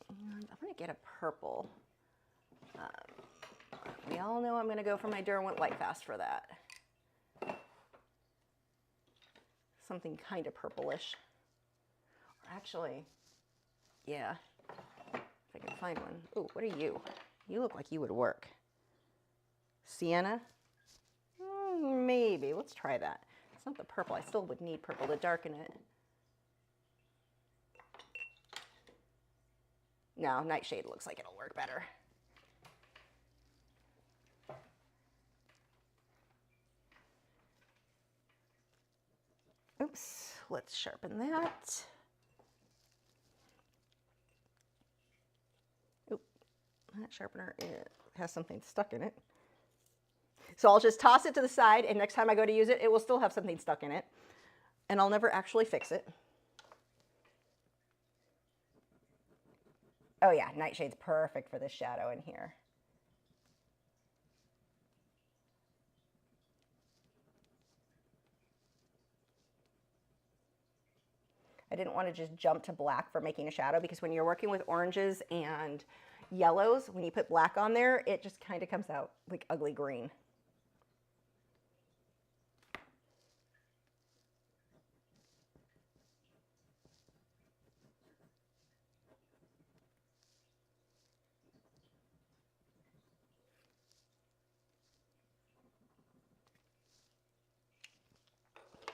And I'm going to get a purple. We all know I'm going to go for my Derwent Lightfast for that. Something kind of purplish. Actually, yeah, if I can find one. Ooh, what are you? You look like you would work. Sienna? Maybe. Let's try that. It's not the purple. I still would need purple to darken it. No, Nightshade looks like it'll work better. Oops, let's sharpen that. Oop, that sharpener has something stuck in it. So I'll just toss it to the side, and next time I go to use it, it will still have something stuck in it. And I'll never actually fix it. Oh yeah, Nightshade's perfect for this shadow in here. I didn't want to just jump to black for making a shadow, because when you're working with oranges and yellows, when you put black on there, it just kind of comes out like ugly green.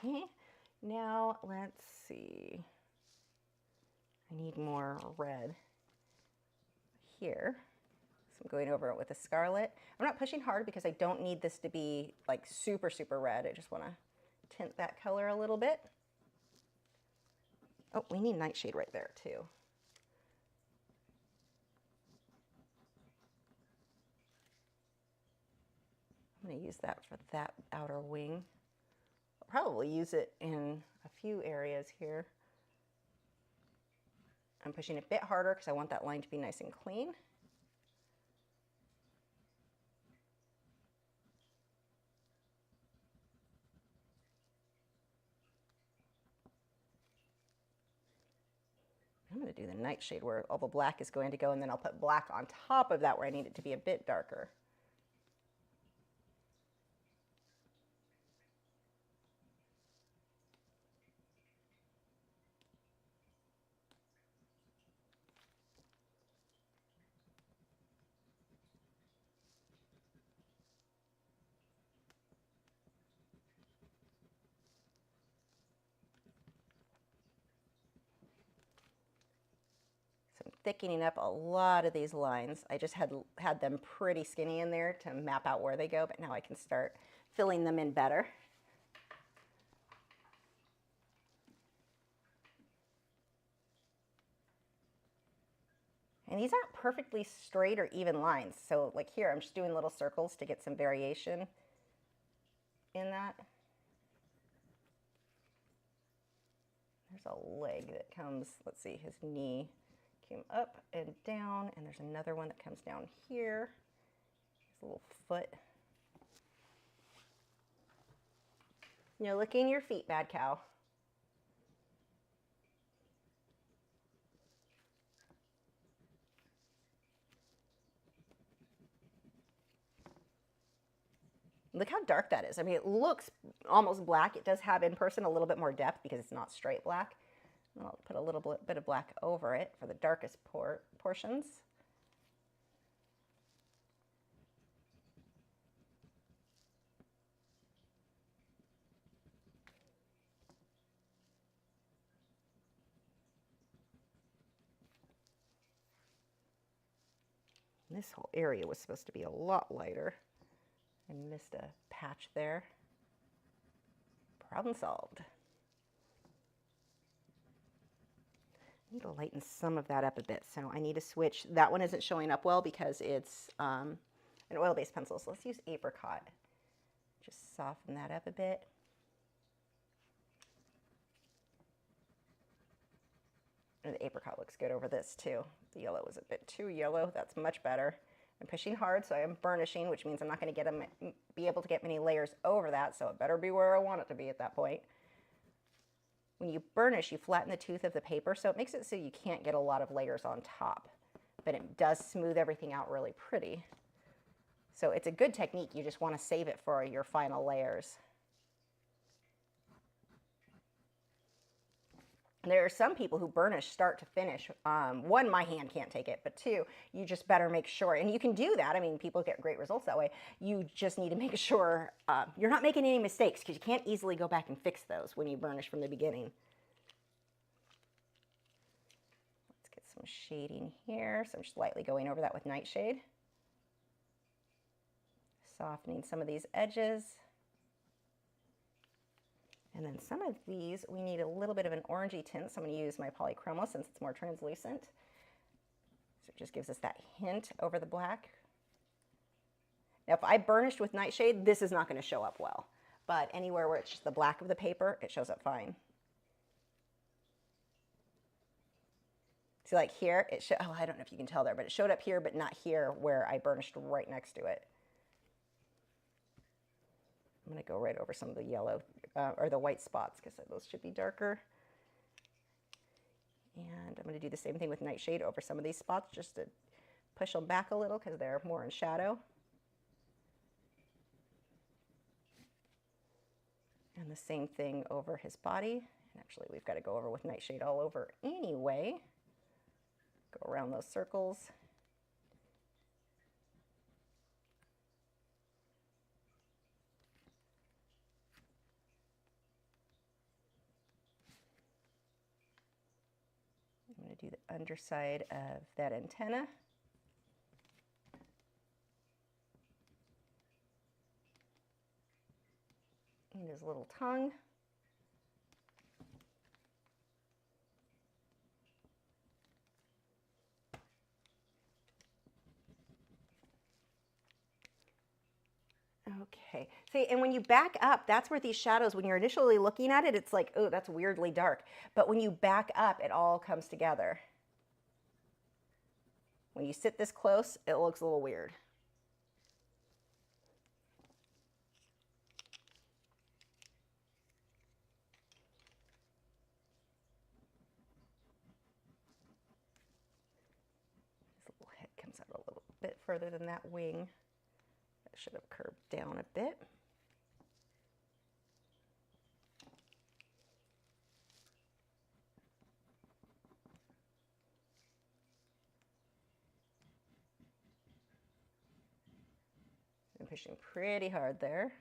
Okay, Now let's see. I need more red here. So I'm going over it with a scarlet. I'm not pushing hard because I don't need this to be like super, super red. I just want to tint that color a little bit. Oh, we need nightshade right there too. I'm going to use that for that outer wing. I'll probably use it in a few areas here. I'm pushing a bit harder because I want that line to be nice and clean. I'm going to do the nightshade where all the black is going to go, and then I'll put black on top of that where I need it to be a bit darker. So I'm thickening up a lot of these lines. I just had them pretty skinny in there to map out where they go, but now I can start filling them in better. And these aren't perfectly straight or even lines. So like here, I'm just doing little circles to get some variation in that. There's a leg that comes, let's see, his knee came up and down, and there's another one that comes down here. His little foot. You're licking your feet, bad cow. Look how dark that is. I mean, it looks almost black. It does have in person a little bit more depth because it's not straight black. And I'll put a little bit of black over it for the darkest portions. And this whole area was supposed to be a lot lighter. I missed a patch there. Problem solved. I need to lighten some of that up a bit, so I need to switch. That one isn't showing up well because it's an oil-based pencil, so let's use apricot. Just soften that up a bit. And the apricot looks good over this too. The yellow was a bit too yellow. That's much better. I'm pushing hard, so I'm burnishing, which means I'm not going to be able to get many layers over that, so it better be where I want it to be at that point. When you burnish, you flatten the tooth of the paper, so it makes it so you can't get a lot of layers on top, but it does smooth everything out really pretty. So it's a good technique. You just want to save it for your final layers. There are some people who burnish start to finish. One, my hand can't take it, but two, you just better make sure, and you can do that. I mean, people get great results that way. You just need to make sure you're not making any mistakes because you can't easily go back and fix those when you burnish from the beginning. Let's get some shading here. So I'm just lightly going over that with nightshade. Softening some of these edges. And then some of these, we need a little bit of an orangey tint, so I'm going to use my polychroma since it's more translucent. So it just gives us that hint over the black. Now, if I burnished with nightshade, this is not going to show up well. But anywhere where it's just the black of the paper, it shows up fine. See, like here, oh, I don't know if you can tell there, but it showed up here, but not here where I burnished right next to it. I'm going to go right over some of the yellow or the white spots because those should be darker. And I'm going to do the same thing with nightshade over some of these spots just to push them back a little because they're more in shadow. And the same thing over his body. And actually, we've got to go over with nightshade all over anyway. Go around those circles. do the underside of that antenna. And his little tongue. Okay, see, and when you back up, that's where these shadows, when you're initially looking at it, it's like, oh, that's weirdly dark. But when you back up, it all comes together. When you sit this close, it looks a little weird. This little head comes out a little bit further than that wing. That should have curved down a bit. I'm pushing pretty hard there.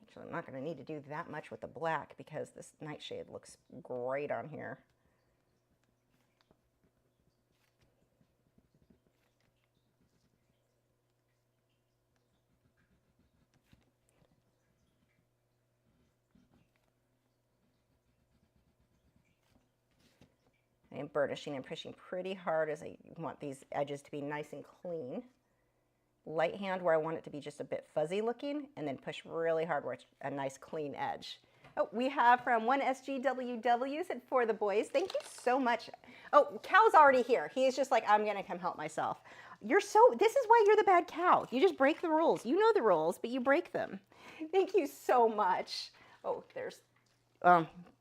Actually, I'm not going to need to do that much with the black because this nightshade looks great on here. I am burnishing and pushing pretty hard as I want these edges to be nice and clean. Light hand where I want it to be just a bit fuzzy looking, and then push really hard where it's a nice clean edge. Oh, we have from 1SGWW said for the boys. Thank you so much. Oh, Cal's already here. He's just like, I'm gonna come help myself. This is why you're the bad cow. You just break the rules. You know the rules, but you break them. Thank you so much. Oh, there's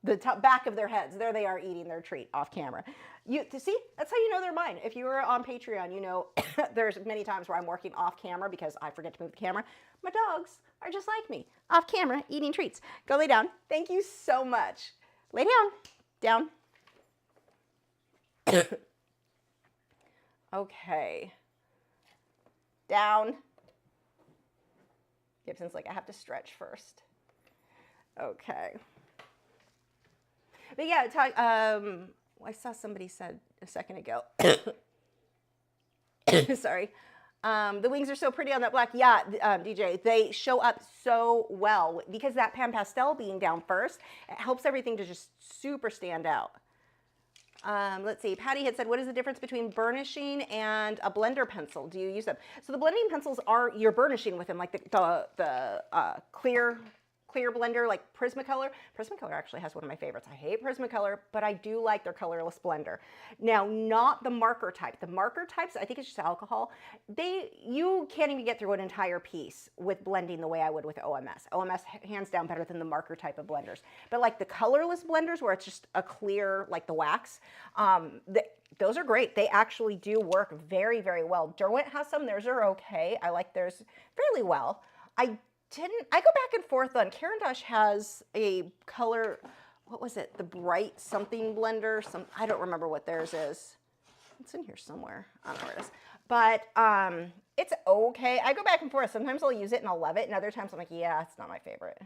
the back of their heads. There they are eating their treat off camera. See, that's how you know they're mine. If you were on Patreon, you know there's many times where I'm working off camera because I forget to move the camera. My dogs are just like me, off camera, eating treats. Go lay down. Thank you so much. Lay down. Down. Okay. Down. Gibson's like, I have to stretch first. Okay. But yeah, I saw somebody said a second ago. Sorry. The wings are so pretty on that black. Yeah, DJ, they show up so well because that pan pastel being down first, it helps everything to just super stand out. Let's see, Patty had said, what is the difference between burnishing and a blender pencil? Do you use them? So the blending pencils you're burnishing with them, like the clear blender, like Prismacolor. Prismacolor actually has one of my favorites. I hate Prismacolor, but I do like their colorless blender. Now, not the marker type. The marker types, I think it's just alcohol. You can't even get through an entire piece with blending the way I would with OMS. OMS, hands down, better than the marker type of blenders. But like the colorless blenders where it's just a clear, like the wax, those are great. They actually do work very, very well. Derwent has some. Theirs are okay. I like theirs fairly well. I go back and forth on, Caran has a color, what was it? The bright something blender. I don't remember what theirs is. It's in here somewhere. I don't know where it is. But it's okay. I go back and forth. Sometimes I'll use it and I'll love it. And other times I'm like, yeah, it's not my favorite.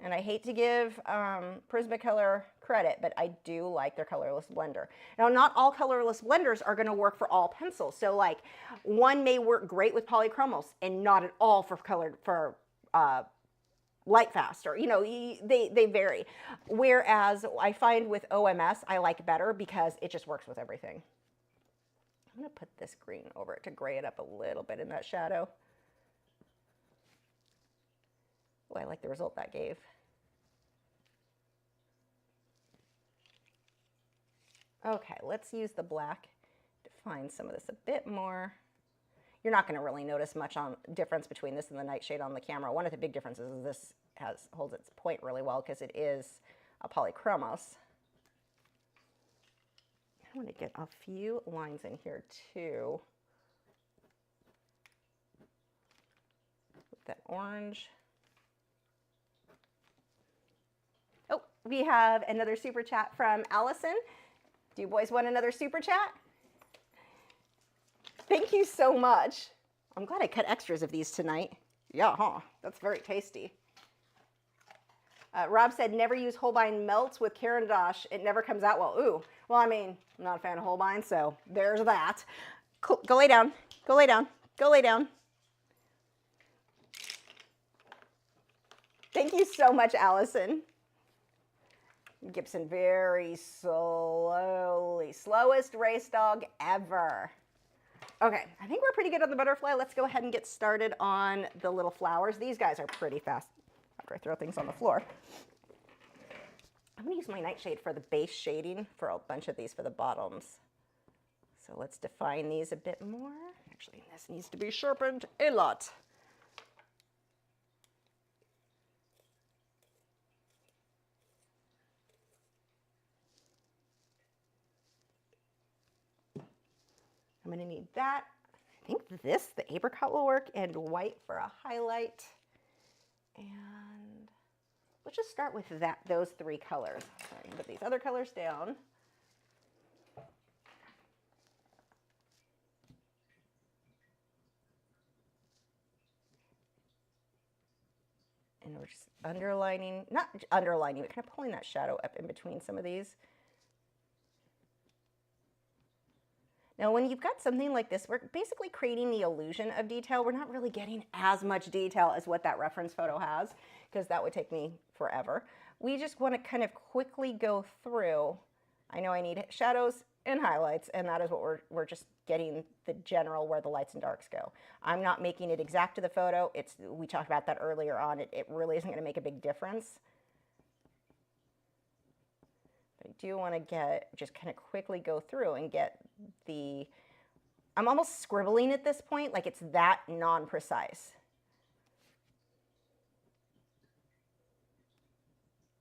And I hate to give Prismacolor credit, but I do like their colorless blender. Now, not all colorless blenders are going to work for all pencils. So, like, one may work great with polychromos and not at all for light fast, or they vary. Whereas I find with OMS, I like better because it just works with everything. I'm going to put this green over it to gray it up a little bit in that shadow. Oh, I like the result that gave. Okay, let's use the black to define some of this a bit more. You're not going to really notice much on difference between this and the nightshade on the camera. One of the big differences is this holds its point really well because it is a polychromos. I want to get a few lines in here too. With that orange. Oh, we have another super chat from Allison. Do you boys want another super chat? Thank you so much. I'm glad I cut extras of these tonight. Yeah, huh? That's very tasty. Rob said, never use Holbein melts with Carandash. It never comes out well. Ooh, well, I mean, I'm not a fan of Holbein, so there's that. Cool. Go lay down. Go lay down. Go lay down. Thank you so much, Allison. Gibson very slowly. Slowest race dog ever. Okay, I think we're pretty good on the butterfly. Let's go ahead and get started on the little flowers. These guys are pretty fast after I throw things on the floor. I'm going to use my nightshade for the base shading for a bunch of these for the bottoms. So let's define these a bit more. Actually, this needs to be sharpened a lot. I'm going to need that. I think this, the apricot will work, and white for a highlight. And let's just start with those three colors. So I can put these other colors down. And we're just underlining, not underlining, but kind of pulling that shadow up in between some of these. Now, when you've got something like this, we're basically creating the illusion of detail. We're not really getting as much detail as what that reference photo has, because that would take me forever. We just want to kind of quickly go through. I know I need shadows and highlights, and that is what we're just getting the general where the lights and darks go. I'm not making it exact to the photo. We talked about that earlier on. It really isn't going to make a big difference. I do want to just kind of quickly go through and get I'm almost scribbling at this point, like it's that non-precise.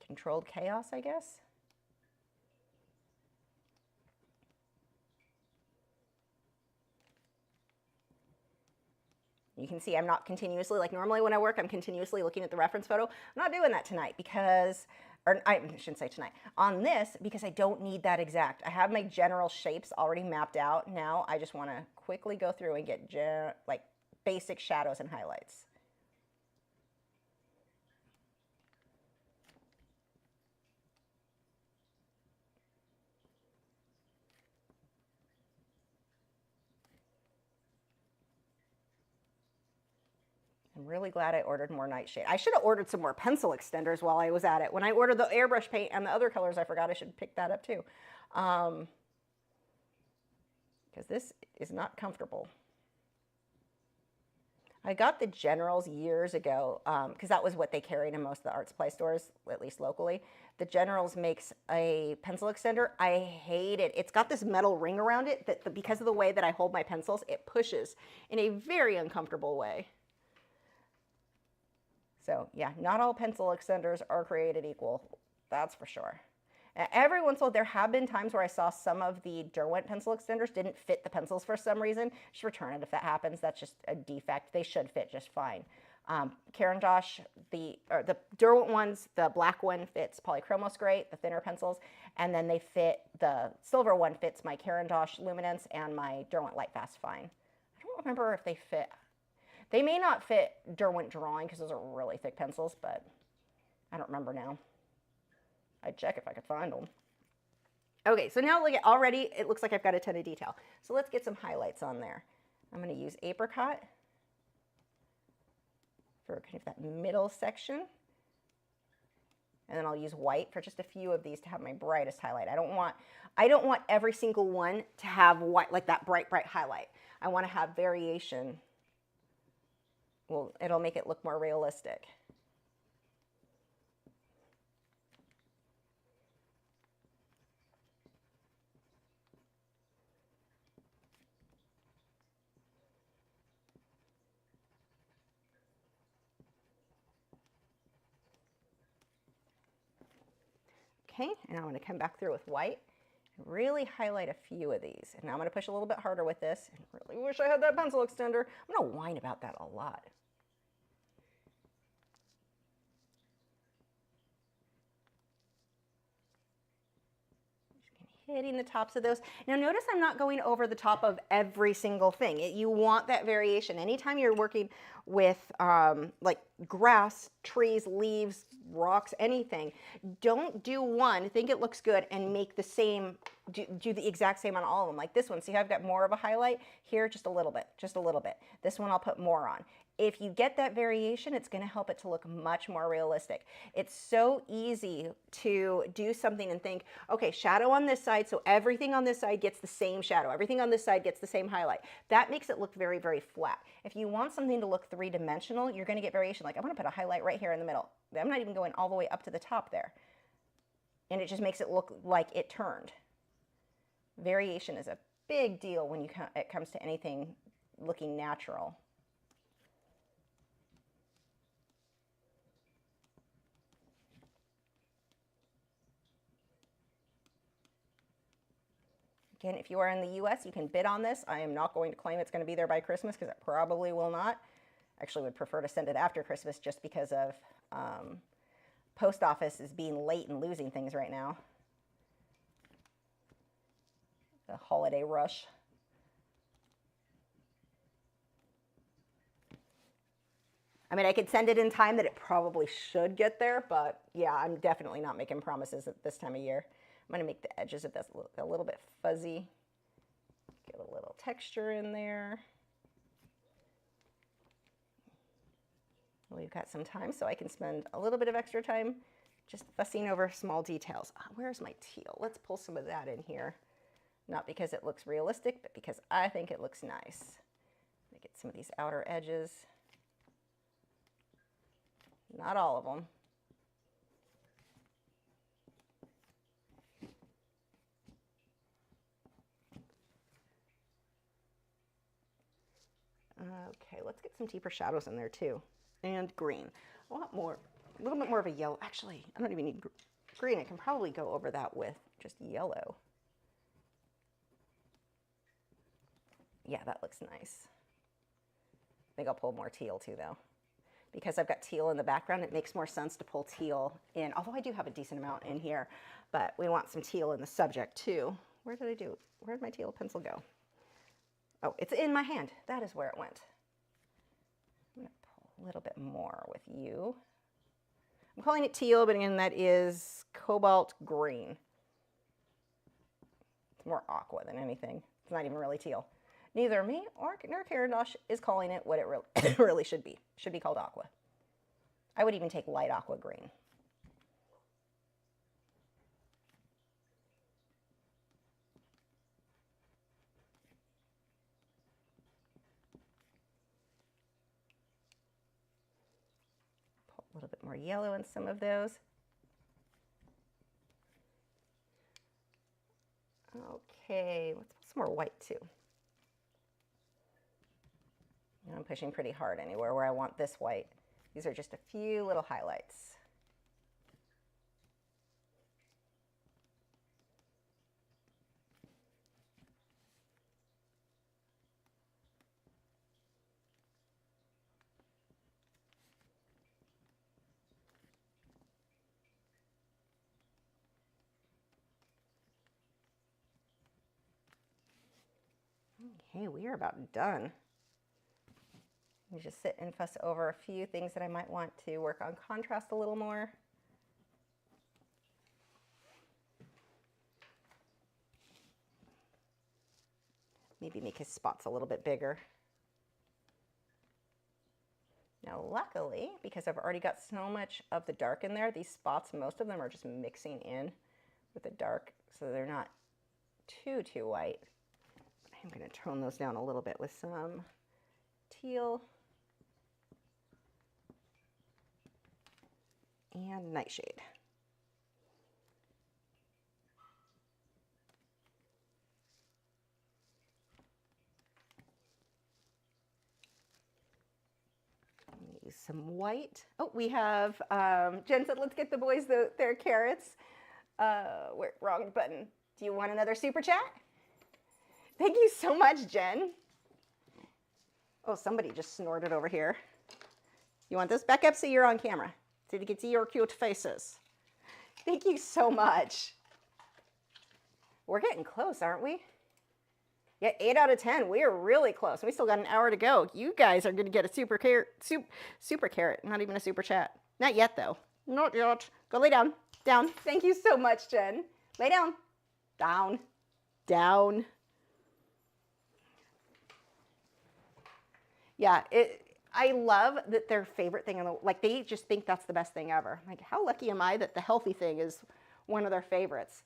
Controlled chaos, I guess. You can see I'm not continuously, like normally when I work, I'm continuously looking at the reference photo. I'm not doing that tonight because, or I shouldn't say tonight, on this, because I don't need that exact. I have my general shapes already mapped out. Now I just want to quickly go through and get like basic shadows and highlights. I'm really glad I ordered more nightshade. I should have ordered some more pencil extenders while I was at it. When I ordered the airbrush paint and the other colors, I forgot I should pick that up too. Because this is not comfortable. I got the Generals years ago because that was what they carried in most of the art supply stores, at least locally. The Generals makes a pencil extender. I hate it. It's got this metal ring around it that because of the way that I hold my pencils, it pushes in a very uncomfortable way. So yeah, not all pencil extenders are created equal. That's for sure. Every once in a while, there have been times where I saw some of the Derwent pencil extenders didn't fit the pencils for some reason. Just return it if that happens. That's just a defect. They should fit just fine. Carandash, the Derwent ones, the black one fits Polychromos great, the thinner pencils, and then the silver one fits my Carandash Luminance and my Derwent Lightfast fine. I don't remember if they fit. They may not fit Derwent Drawing because those are really thick pencils, but I don't remember now. I'd check if I could find them. Okay, so now look at already it looks like I've got a ton of detail. So let's get some highlights on there. I'm going to use apricot for kind of that middle section. And then I'll use white for just a few of these to have my brightest highlight. I don't want every single one to have white, like that bright highlight. I want to have variation. Well, it'll make it look more realistic. Okay, and I'm going to come back through with white and really highlight a few of these. And now I'm going to push a little bit harder with this. And really wish I had that pencil extender. I'm going to whine about that a lot. Hitting the tops of those. Now notice I'm not going over the top of every single thing. You want that variation. Anytime you're working with like grass, trees, leaves, rocks, anything. Don't do one, think it looks good, and make the same, do the exact same on all of them. Like this one, see how I've got more of a highlight? Here, just a little bit, just a little bit. This one I'll put more on. If you get that variation, it's going to help it to look much more realistic. It's so easy to do something and think, okay, shadow on this side, so everything on this side gets the same shadow. Everything on this side gets the same highlight. That makes it look very, very flat. If you want something to look three-dimensional, you're going to get variation. Like I'm going to put a highlight right here in the middle. I'm not even going all the way up to the top there. And it just makes it look like it turned. Variation is a big deal when it comes to anything looking natural. Again, if you are in the US, you can bid on this. I am not going to claim it's going to be there by Christmas because it probably will not. Actually would prefer to send it after Christmas just because of post office is being late and losing things right now. The holiday rush. I mean, I could send it in time that it probably should get there, but yeah, I'm definitely not making promises at this time of year. I'm going to make the edges of this a little bit fuzzy. Get a little texture in there. We've got some time, so I can spend a little bit of extra time just fussing over small details. Where's my teal? Let's pull some of that in here. Not because it looks realistic, but because I think it looks nice. Let me get some of these outer edges. Not all of them. Okay, let's get some deeper shadows in there too. And green. I want more, a little bit more of a yellow. Actually, I don't even need green. I can probably go over that with just yellow. Yeah, that looks nice. I think I'll pull more teal too though. Because I've got teal in the background, it makes more sense to pull teal in. Although I do have a decent amount in here, but we want some teal in the subject too. Where did I do? Where did my teal pencil go? Oh, it's in my hand. That is where it went. I'm going to pull a little bit more with you. I'm calling it teal, but again, that is cobalt green. It's more aqua than anything. It's not even really teal. Neither me nor Karen Dosh is calling it what it really should be. It should be called aqua. I would even take light aqua green. Pull a little bit more yellow in some of those. Okay, let's put some more white too. And I'm pushing pretty hard anywhere where I want this white. These are just a few little highlights. Okay, we are about done. You just sit and fuss over a few things that I might want to work on contrast a little more. Maybe make his spots a little bit bigger. Now luckily, because I've already got so much of the dark in there, these spots, most of them are just mixing in with the dark, so they're not too white. I'm going to tone those down a little bit with some teal and nightshade. Use some white. Oh, we have, Jen said, let's get the boys their carrots. Wrong button. Do you want another super chat? Thank you so much, Jen. Oh, somebody just snorted over here. You want this? Back up so you're on camera, so you can see your cute faces. Thank you so much. We're getting close, aren't we? Yeah, 8 out of 10. We are really close. We still got an hour to go. You guys are going to get a super carrot, not even a super chat. Not yet, though. Not yet. Go lay down. Down. Thank you so much, Jen. Lay down. Down. Down. Yeah, I love that their favorite thing, like they just think that's the best thing ever. Like, how lucky am I that the healthy thing is one of their favorites?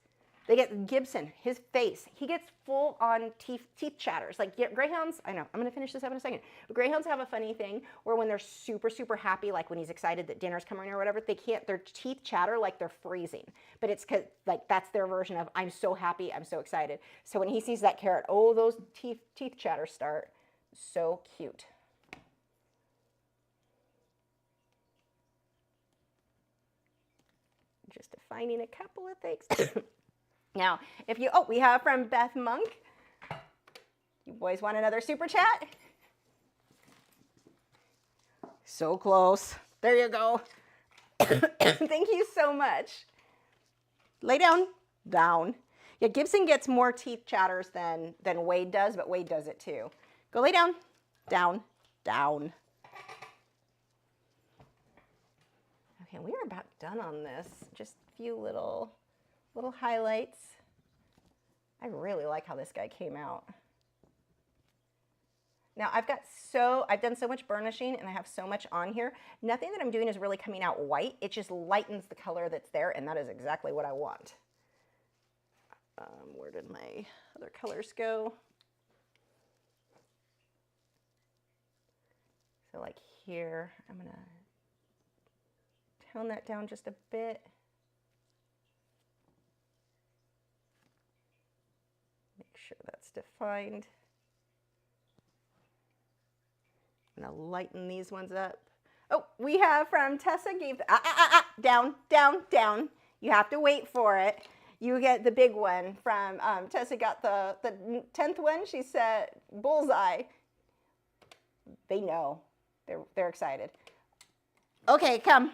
They get Gibson, his face. He gets full on teeth chatters. Like greyhounds, I know, I'm gonna finish this up in a second. But greyhounds have a funny thing where when they're super, super happy, like when he's excited that dinner's coming or whatever, their teeth chatter like they're freezing. But it's cause like that's their version of, I'm so happy, I'm so excited. So when he sees that carrot, oh, those teeth chatters start. So cute. Just defining a couple of things. Now, if you, we have from Beth Monk. You boys want another super chat? So close. There you go. Thank you so much. Lay down. Down. Yeah, Gibson gets more teeth chatters than Wade does, but Wade does it too. Go lay down. Down. Down. Okay, we are about done on this. Just a few little highlights. I really like how this guy came out. Now I've done so much burnishing and I have so much on here. Nothing that I'm doing is really coming out white. It just lightens the color that's there, and that is exactly what I want. Where did my other colors go? So like here, I'm gonna tone that down just a bit. Make sure that's defined. I'm gonna lighten these ones up. Oh, we have from Tessa gave, down, down, down. You have to wait for it. You get the big one from, Tessa got the 10th one. She said, bullseye. They know, they're excited. Okay, come.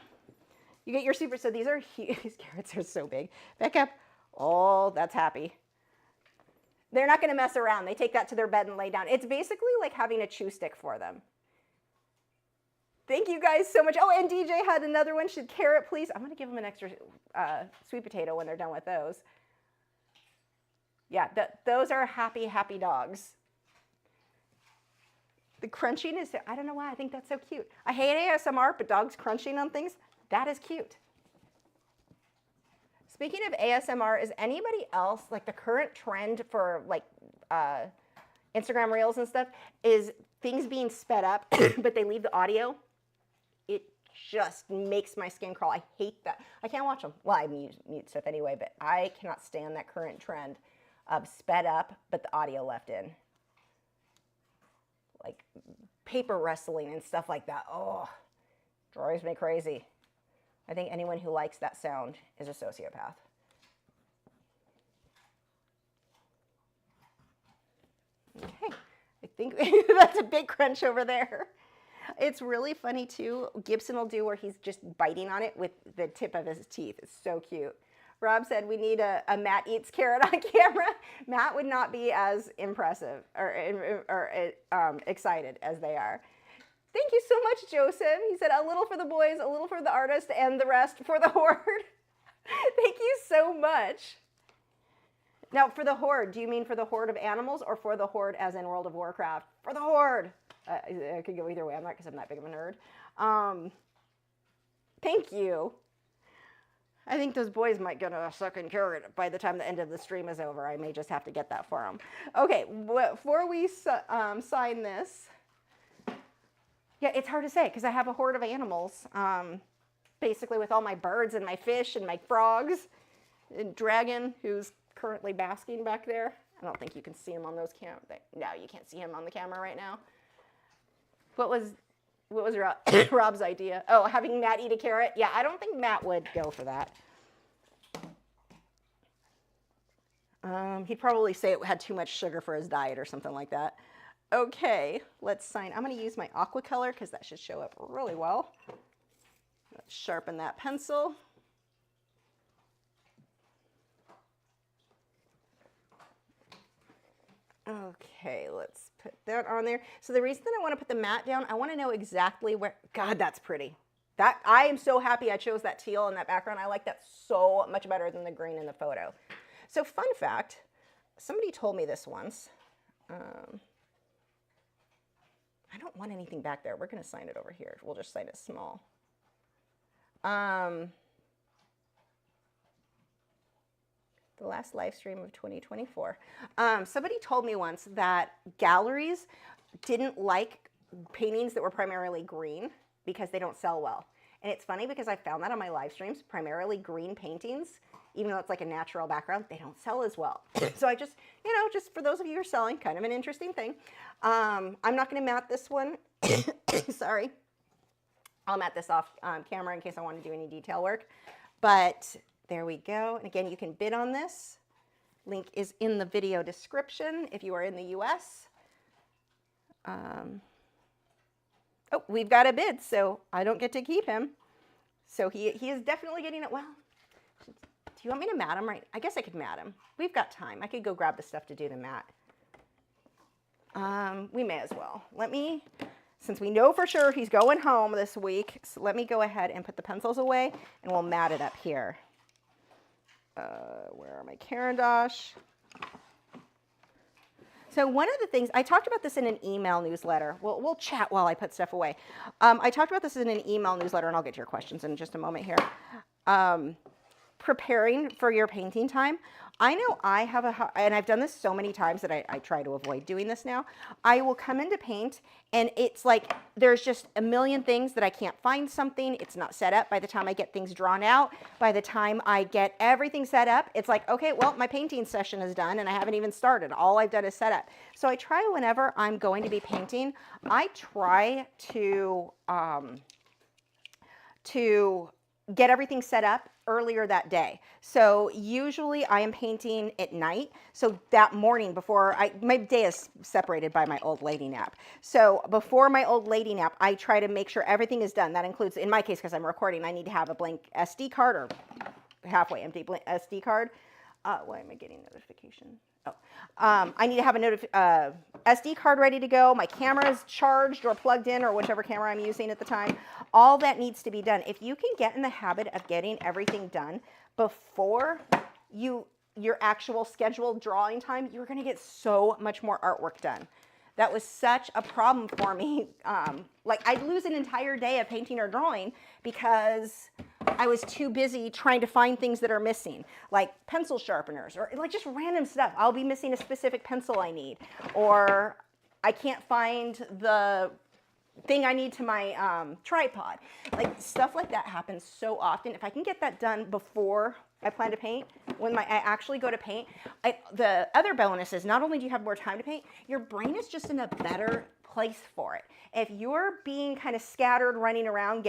You get your super, so these are huge, these carrots are so big. Back up. Oh, that's happy. They're not gonna mess around. They take that to their bed and lay down. It's basically like having a chew stick for them. Thank you guys so much. Oh, and DJ had another one. Should carrot, please? I'm gonna give them an extra sweet potato when they're done with those. Yeah, those are happy, happy dogs. The crunching is, I don't know why, I think that's so cute. I hate ASMR, but dogs crunching on things, that is cute. Speaking of ASMR, is anybody else, like the current trend for like Instagram Reels and stuff, is things being sped up, but they leave the audio? It just makes my skin crawl. I hate that. I can't watch them. Well, I mute stuff anyway, but I cannot stand that current trend of sped up, but the audio left in. Like paper wrestling and stuff like that. Oh, drives me crazy. I think anyone who likes that sound is a sociopath. Okay, I think that's a big crunch over there. It's really funny too. Gibson will do where he's just biting on it with the tip of his teeth. It's so cute. Rob said we need a Matt eats carrot on camera. Matt would not be as impressive or excited as they are. Thank you so much, Joseph. He said a little for the boys, a little for the artist, and the rest for the horde. Thank you so much. Now, for the horde, do you mean for the horde of animals or for the horde as in World of Warcraft? For the horde. I could go either way. I'm not, because I'm that big of a nerd. Thank you. I think those boys might get a second carrot by the time the end of the stream is over. I may just have to get that for them. Okay, before we sign this, yeah, it's hard to say because I have a horde of animals, basically with all my birds and my fish and my frogs, and dragon who's currently basking back there. I don't think you can see him on those cameras. No, you can't see him on the camera right now. What was Rob's idea? Oh, having Matt eat a carrot? Yeah, I don't think Matt would go for that. He'd probably say it had too much sugar for his diet or something like that. Okay, let's sign. I'm going to use my aqua color because that should show up really well. Let's sharpen that pencil. Okay, let's put that on there. So the reason that I want to put the mat down, I want to know exactly where, God, that's pretty. That, I am so happy I chose that teal in that background. I like that so much better than the green in the photo. So fun fact, somebody told me this once. I don't want anything back there. We're going to sign it over here. We'll just sign it small. The last live stream of 2024. Somebody told me once that galleries didn't like paintings that were primarily green because they don't sell well. And it's funny because I found that on my live streams, primarily green paintings, even though it's like a natural background, they don't sell as well. So I just, you know, just for those of you who are selling, kind of an interesting thing. I'm not going to mat this one. Sorry. I'll mat this off camera in case I want to do any detail work. But there we go. And again, you can bid on this. Link is in the video description if you are in the US. Oh, we've got a bid, so I don't get to keep him. So he is definitely getting it. Well, do you want me to mat him right? I guess I could mat him. We've got time. I could go grab the stuff to do the mat. We may as well. Let me, since we know for sure he's going home this week, so let me go ahead and put the pencils away and we'll mat it up here. Where are my Caran d'Ache? So one of the things, I talked about this in an email newsletter. We'll chat while I put stuff away. I talked about this in an email newsletter, and I'll get to your questions in just a moment here. Preparing for your painting time. I know I have and I've done this so many times that I try to avoid doing this now. I will come in to paint, and it's like there's just a million things that I can't find something. It's not set up by the time I get things drawn out. By the time I get everything set up, it's like, okay, well, my painting session is done, and I haven't even started. All I've done is set up. So I try whenever I'm going to be painting, I try to get everything set up earlier that day. So usually I am painting at night. So that morning before my day is separated by my old lady nap. So before my old lady nap, I try to make sure everything is done. That includes, in my case, because I'm recording, I need to have a blank SD card or halfway empty SD card. Why am I getting notification? Oh, I need to have a SD card ready to go. My camera is charged or plugged in, or whichever camera I'm using at the time. All that needs to be done. If you can get in the habit of getting everything done before your actual scheduled drawing time, you're going to get so much more artwork done. That was such a problem for me. Like I'd lose an entire day of painting or drawing because I was too busy trying to find things that are missing, like pencil sharpeners or like just random stuff. I'll be missing a specific pencil I need, or I can't find the thing I need to my tripod. Like stuff like that happens so often. If I can get that done before I plan to paint, when I actually go to paint, the other bonus is not only do you have more time to paint, your brain is just in a better place for it. If you're being kind of scattered, running around,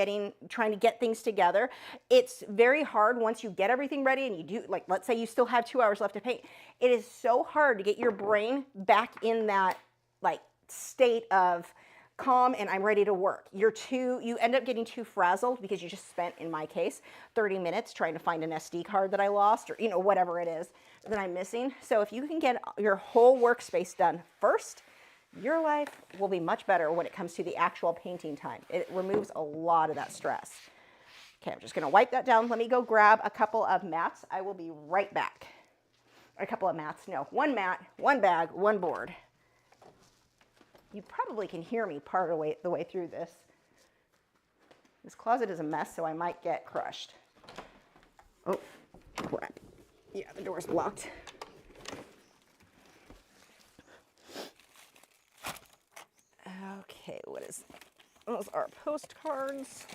trying to get things together, it's very hard once you get everything ready and you do, like, let's say you still have 2 hours left to paint. It is so hard to get your brain back in that, like, state of calm and I'm ready to work. You end up getting too frazzled because you just spent, in my case, 30 minutes trying to find an SD card that I lost, or, you know, whatever it is that I'm missing. So if you can get your whole workspace done first, your life will be much better when it comes to the actual painting time. It removes a lot of that stress. Okay, I'm just going to wipe that down. Let me go grab a couple of mats. I will be right back. A couple of mats. No, one mat, one bag, one board. You probably can hear me part of the way through this. This closet is a mess, so I might get crushed. Oh, crap. Yeah, the door's blocked. Okay, what is, those are postcards.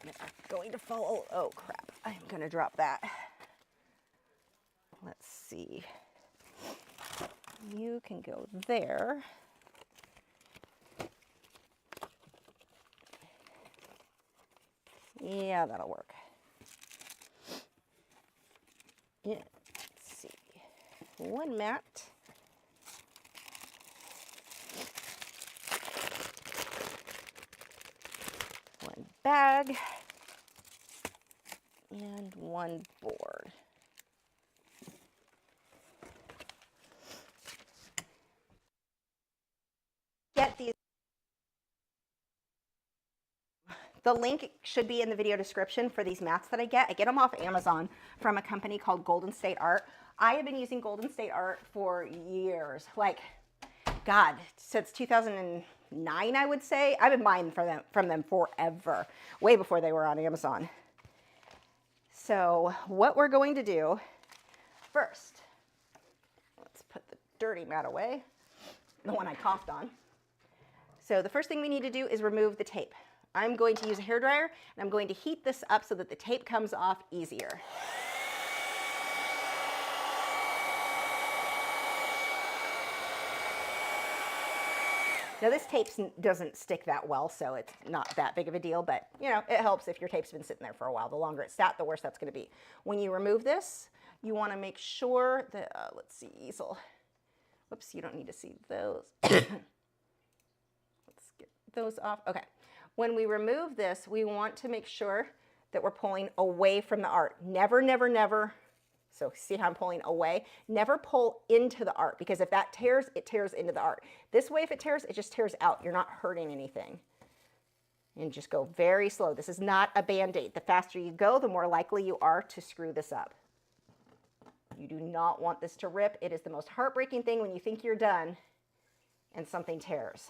They're going to fall, oh crap, I'm going to drop that. Let's see. You can go there. Yeah, that'll work. Yeah, let's see. One mat. One bag. And one board. The link should be in the video description for these mats that I get. I get them off Amazon from a company called Golden State Art. I have been using Golden State Art for years, like, God, since 2009, I would say. I've been buying from them forever, way before they were on Amazon. So what we're going to do first, let's put the dirty mat away, the one I coughed on. So the first thing we need to do is remove the tape. I'm going to use a hairdryer, and I'm going to heat this up so that the tape comes off easier. Now this tape doesn't stick that well, so it's not that big of a deal, but you know, it helps if your tape's been sitting there for a while. The longer it's sat, the worse that's gonna be. When you remove this, you wanna make sure that, let's see, easel. Whoops, you don't need to see those. Let's get those off. Okay, when we remove this, we want to make sure that we're pulling away from the art. Never, never, never. So see how I'm pulling away? Never pull into the art, because if that tears, it tears into the art. This way, if it tears, it just tears out. You're not hurting anything. And just go very slow. This is not a Band-Aid. The faster you go, the more likely you are to screw this up. You do not want this to rip. It is the most heartbreaking thing when you think you're done and something tears.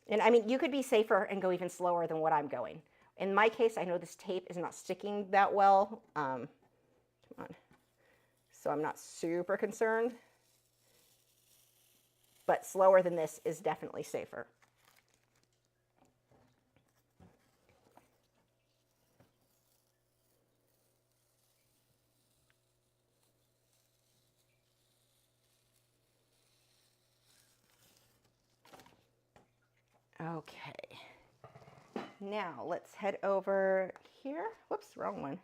And I mean, you could be safer and go even slower than what I'm going. In my case, I know this tape is not sticking that well. Come on. So I'm not super concerned. But slower than this is definitely safer. Okay. Now let's head over here. Whoops, wrong one.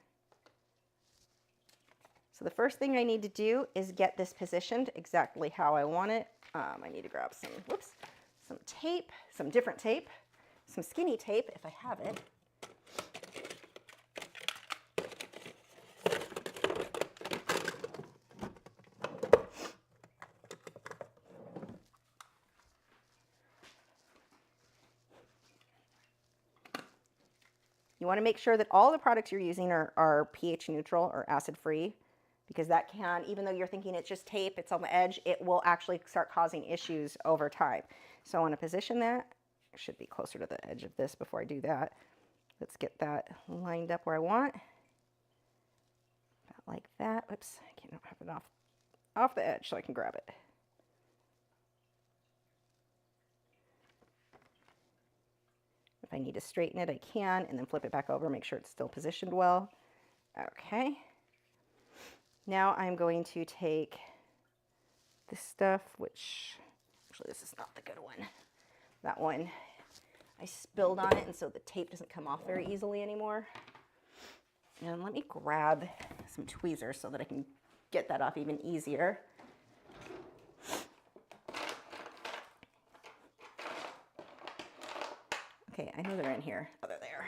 So the first thing I need to do is get this positioned exactly how I want it. I need to grab some, whoops, some tape, some different tape, some skinny tape if I have it. You want to make sure that all the products you're using are pH neutral or acid free, because that can, even though you're thinking it's just tape, it's on the edge, it will actually start causing issues over time. So I want to position that. I should be closer to the edge of this before I do that. Let's get that lined up where I want. About like that. Oops, I can't have it off the edge so I can grab it. If I need to straighten it, I can, and then flip it back over, make sure it's still positioned well. Okay. Now I'm going to take this stuff, which, actually this is not the good one. That one, I spilled on it, and so the tape doesn't come off very easily anymore. And let me grab some tweezers so that I can get that off even easier. Okay, I know they're in here. Oh, they're there.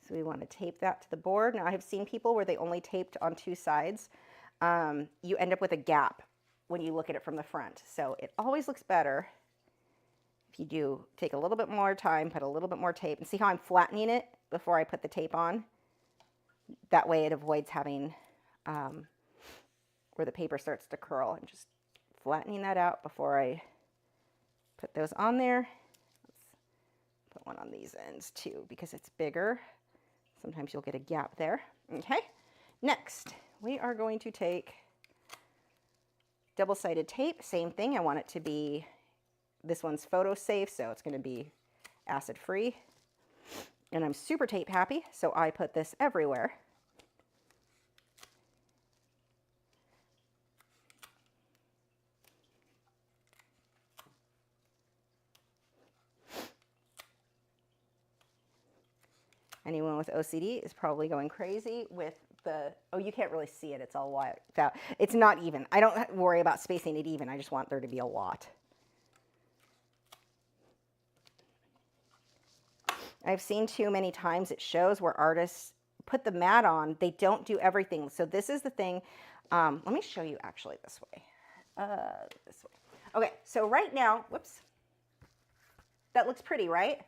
So we want to tape that to the board. Now I have seen people where they only taped on two sides. You end up with a gap when you look at it from the front. So it always looks better if you do take a little bit more time, put a little bit more tape, and see how I'm flattening it before I put the tape on. That way it avoids having where the paper starts to curl. I'm just flattening that out before I put those on there. Let's put one on these ends too, because it's bigger. Sometimes you'll get a gap there. Okay, next we are going to take double-sided tape. Same thing, I want it to be, this one's photo safe, so it's going to be acid free. And I'm super tape happy, so I put this everywhere. Anyone with OCD is probably going crazy with the, oh, you can't really see it. It's all wiped out. It's not even. I don't worry about spacing it even. I just want there to be a lot. I've seen too many times it shows where artists put the mat on, they don't do everything. So this is the thing. Let me show you actually this way. This way. Okay, so right now, whoops, that looks pretty, right?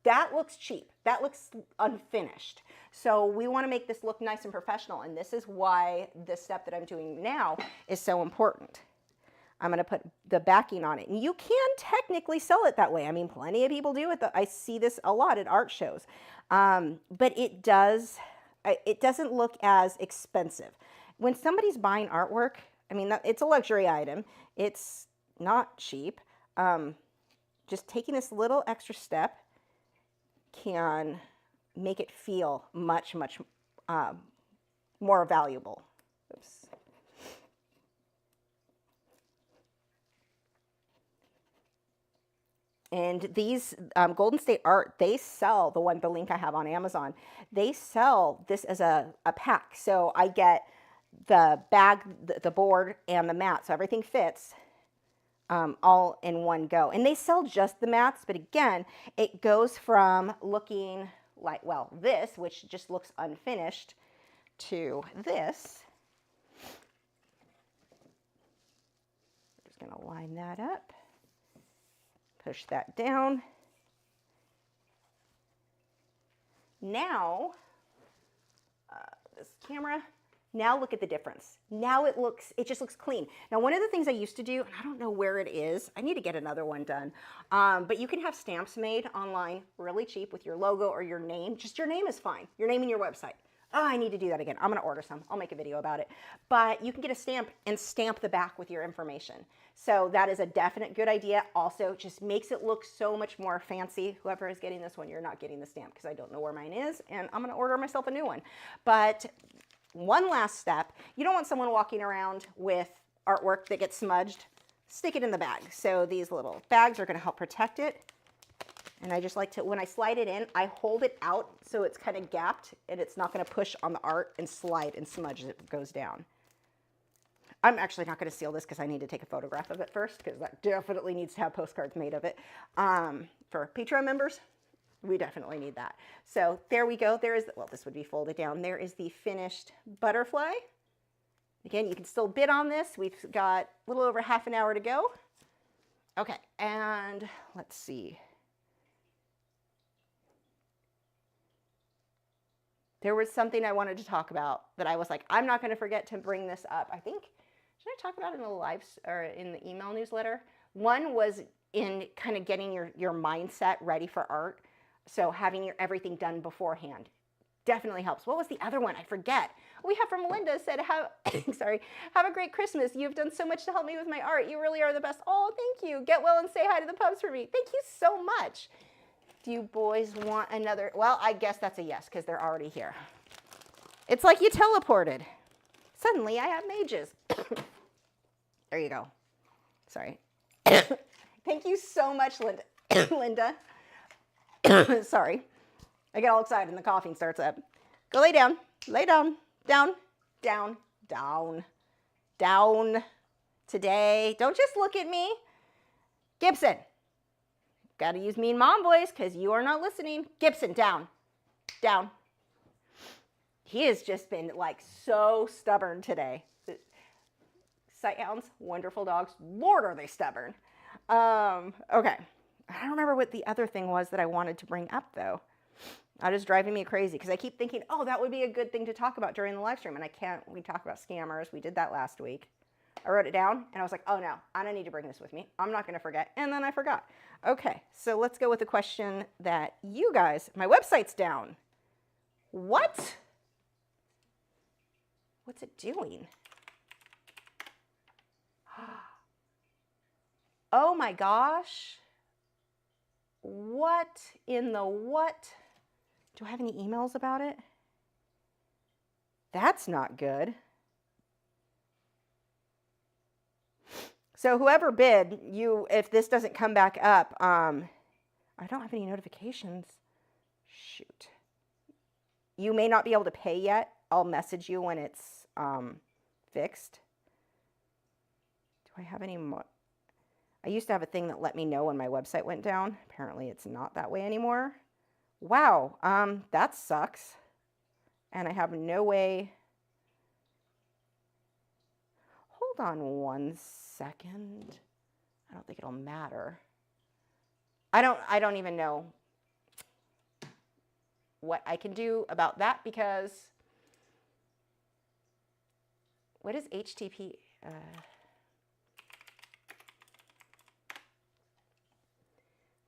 That looks cheap. That looks unfinished. So we want to make this look nice and professional, and this is why this step that I'm doing now is so important. I'm going to put the backing on it. And you can technically sell it that way. I mean, plenty of people do it. I see this a lot at art shows. But it doesn't look as expensive. When somebody's buying artwork, I mean, it's a luxury item. It's not cheap. Just taking this little extra step can make it feel much, much more valuable. Oops. And these Golden State Art, they sell the link I have on Amazon. They sell this as a pack. So I get the bag, the board, and the mat. So everything fits all in one go. And they sell just the mats, but again, it goes from looking like, well, this, which just looks unfinished, to this. I'm just gonna line that up. Push that down. Now, this camera, now look at the difference. Now it just looks clean. Now, one of the things I used to do, and I don't know where it is, I need to get another one done, but you can have stamps made online really cheap with your logo or your name. Just your name is fine. Your name and your website. Oh, I need to do that again. I'm gonna order some. I'll make a video about it. But you can get a stamp and stamp the back with your information. So that is a definite good idea. Also, just makes it look so much more fancy. Whoever is getting this one, you're not getting the stamp because I don't know where mine is, and I'm gonna order myself a new one. But one last step, you don't want someone walking around with artwork that gets smudged. Stick it in the bag. So these little bags are gonna help protect it. And I just like to, when I slide it in, I hold it out so it's kind of gapped and it's not going to push on the art and slide and smudge as it goes down. I'm actually not going to seal this because I need to take a photograph of it first because that definitely needs to have postcards made of it. For Patreon members, we definitely need that. So there we go. There is, well, this would be folded down. There is the finished butterfly. Again, you can still bid on this. We've got a little over half an hour to go. Okay, and let's see. There was something I wanted to talk about that I was like, I'm not going to forget to bring this up. I think, should I talk about it in the live or in the email newsletter? One was in kind of getting your mindset ready for art. So having your everything done beforehand definitely helps. What was the other one? I forget. We have from Melinda said, sorry, have a great Christmas. You've done so much to help me with my art. You really are the best. Oh, thank you. Get well and say hi to the pups for me. Thank you so much. Do you boys want another? Well, I guess that's a yes because they're already here. It's like you teleported. Suddenly I have mages. There you go. Sorry. Thank you so much, Linda. Linda. Sorry. I get all excited and the coughing starts up. Go lay down. Lay down. Down. Down. Down. Down. Today. Don't just look at me. Gibson. Got to use mean mom voice because you are not listening. Gibson, down. Down. He has just been like so stubborn today. Sight hounds, wonderful dogs. Lord, are they stubborn. Okay. I don't remember what the other thing was that I wanted to bring up though. That is driving me crazy because I keep thinking, oh, that would be a good thing to talk about during the live stream. And I can't. We talk about scammers. We did that last week. I wrote it down and I was like, oh no, I don't need to bring this with me. I'm not going to forget. And then I forgot. Okay, so let's go with the question that you guys, my website's down. What? What's it doing? Oh my gosh. What in the what? Do I have any emails about it? That's not good. So whoever bid, if this doesn't come back up, I don't have any notifications. Shoot. You may not be able to pay yet. I'll message you when it's fixed. Do I have any more? I used to have a thing that let me know when my website went down. Apparently it's not that way anymore. Wow, that sucks. And I have no way. Hold on 1 second. I don't think it'll matter. I don't even know what I can do about that, because what is HTTP?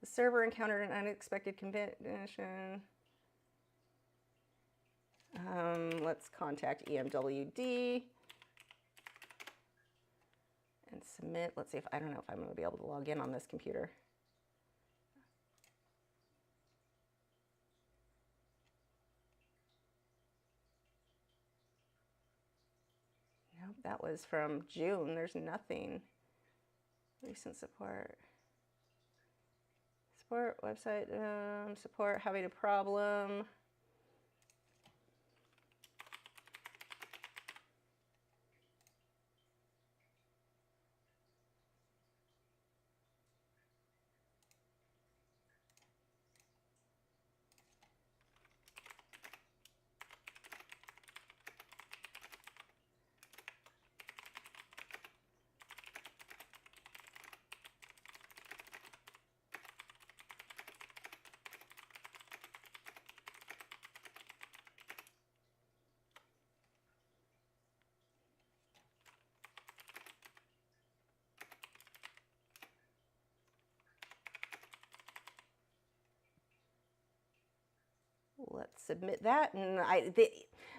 The server encountered an unexpected condition. Let's contact EMWD and submit. Let's see if, I don't know if I'm going to be able to log in on this computer. Nope, that was from June. There's nothing. Recent support. Support website, support having a problem. Let's submit that. And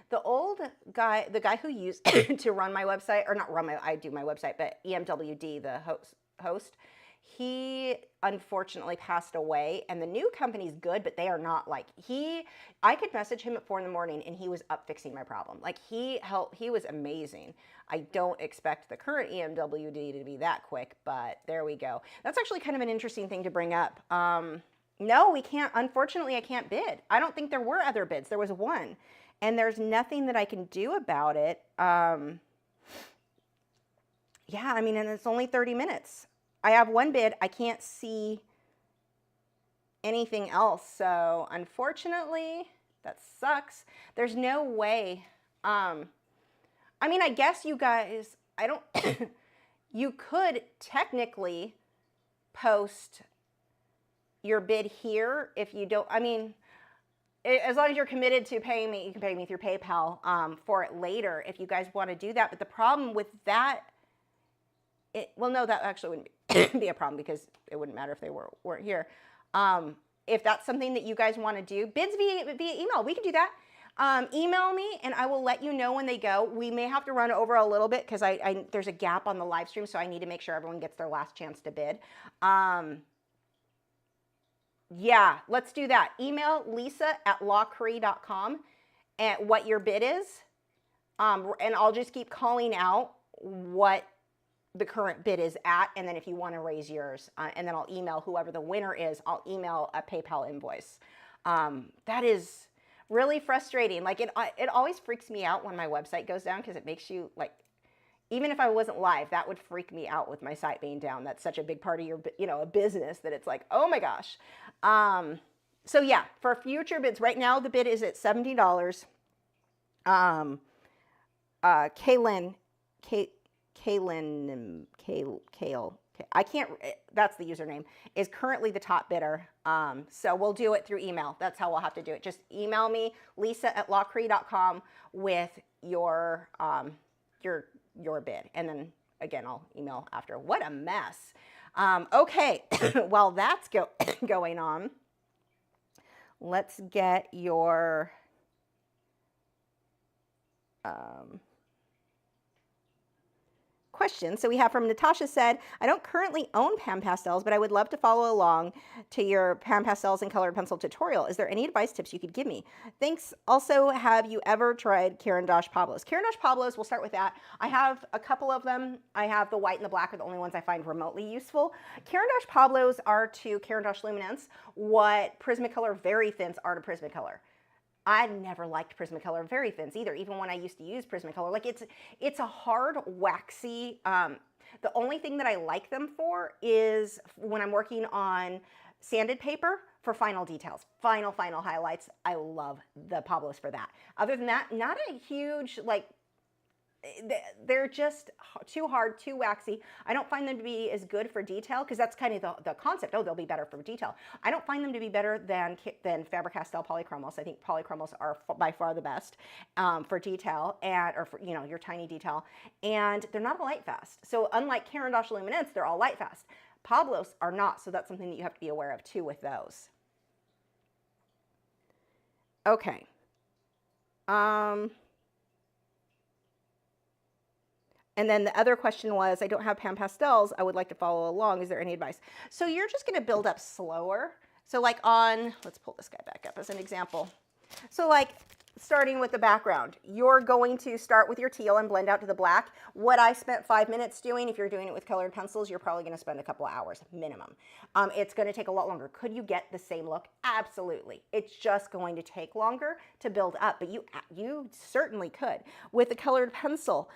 the old guy, the guy who used to run my website, or not run my, I do my website, but EMWD, the host, he unfortunately passed away. And the new company's good, but they are not like, I could message him at 4 in the morning and he was up fixing my problem. Like, he was amazing. I don't expect the current EMWD to be that quick, but there we go. That's actually kind of an interesting thing to bring up. No, we can't. Unfortunately, I can't bid. I don't think there were other bids. There was one, and there's nothing that I can do about it. Yeah, I mean, and it's only 30 minutes. I have one bid. I can't see anything else. So unfortunately, that sucks. There's no way. I mean, I guess you guys, I don't, you could technically post your bid here if you don't. I mean, as long as you're committed to paying me, you can pay me through PayPal for it later if you guys want to do that. But the problem with that, well, no, that actually wouldn't be a problem, because it wouldn't matter if they weren't here. If that's something that you guys want to do, bids via email, we can do that. Email me and I will let you know when they go. We may have to run over a little bit because there's a gap on the live stream, so I need to make sure everyone gets their last chance to bid. Yeah, let's do that. Email lisa@lachri.com and what your bid is. And I'll just keep calling out what the current bid is at. And then if you want to raise yours, and then I'll email whoever the winner is, I'll email a PayPal invoice. That is really frustrating. Like, it always freaks me out when my website goes down, because it makes you, like, even if I wasn't live, that would freak me out with my site being down. That's such a big part of your, a business, that it's like, oh my gosh. So yeah, for future bids, right now the bid is at $70. Kale, I can't, that's the username, is currently the top bidder. So we'll do it through email. That's how we'll have to do it. Just email me, lisa@lachri.com, with your bid. And then again, I'll email after. What a mess. Okay, while that's going on, let's get your question. So we have from Natasha said, I don't currently own Pan Pastels, but I would love to follow along to your Pan Pastels and colored pencil tutorial. Is there any advice, tips you could give me? Thanks. Also, have you ever tried Caran d'Ache Pablos? Caran d'Ache Pablos, we'll start with that. I have a couple of them. I have the white and the black are the only ones I find remotely useful. Caran d'Ache Pablos are to Caran d'Ache Luminance what Prismacolor Very Thins are to Prismacolor. I never liked Prismacolor Very Thins either, even when I used to use Prismacolor. Like, it's a hard, waxy, the only thing that I like them for is when I'm working on Sanded paper for final details, final highlights. I love the Pablos for that. Other than that, not a huge, like, they're just too hard, too waxy. I don't find them to be as good for detail, because that's kind of the concept. Oh, they'll be better for detail. I don't find them to be better than Faber-Castell polychromos. I think polychromos are by far the best for detail, or for, you know, your tiny detail. And they're not light fast. So unlike Caran d'Ache Luminance, they're all light fast. Pablos are not, so that's something that you have to be aware of too with those. Okay. And then the other question was, I don't have pan pastels. I would like to follow along. Is there any advice? So you're just going to build up slower. So like on, let's pull this guy back up as an example. So like starting with the background, you're going to start with your teal and blend out to the black. What I spent 5 minutes doing, if you're doing it with colored pencils, you're probably going to spend a couple of hours minimum. It's going to take a lot longer. Could you get the same look? Absolutely. It's just going to take longer to build up, but you certainly could. With the colored pencil,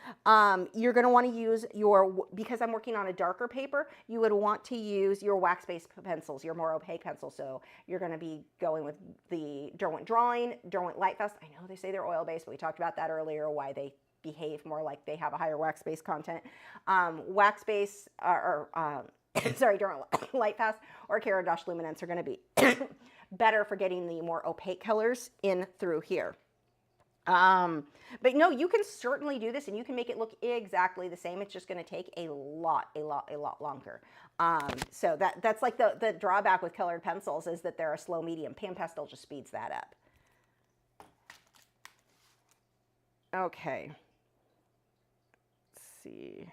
you're going to want to use your, because I'm working on a darker paper, you would want to use your wax-based pencils, your more opaque pencils. So you're going to be going with the Derwent Drawing, Derwent Lightfast. I know they say they're oil-based, but we talked about that earlier, why they behave more like they have a higher wax-based content. Wax-based, sorry, Derwent Lightfast or Caran d'Ache Luminance are going to be better for getting the more opaque colors in through here. But no, you can certainly do this and you can make it look exactly the same. It's just going to take a lot longer. So that's like the drawback with colored pencils, is that they're a slow medium. Pan pastel just speeds that up. Okay. Let's see.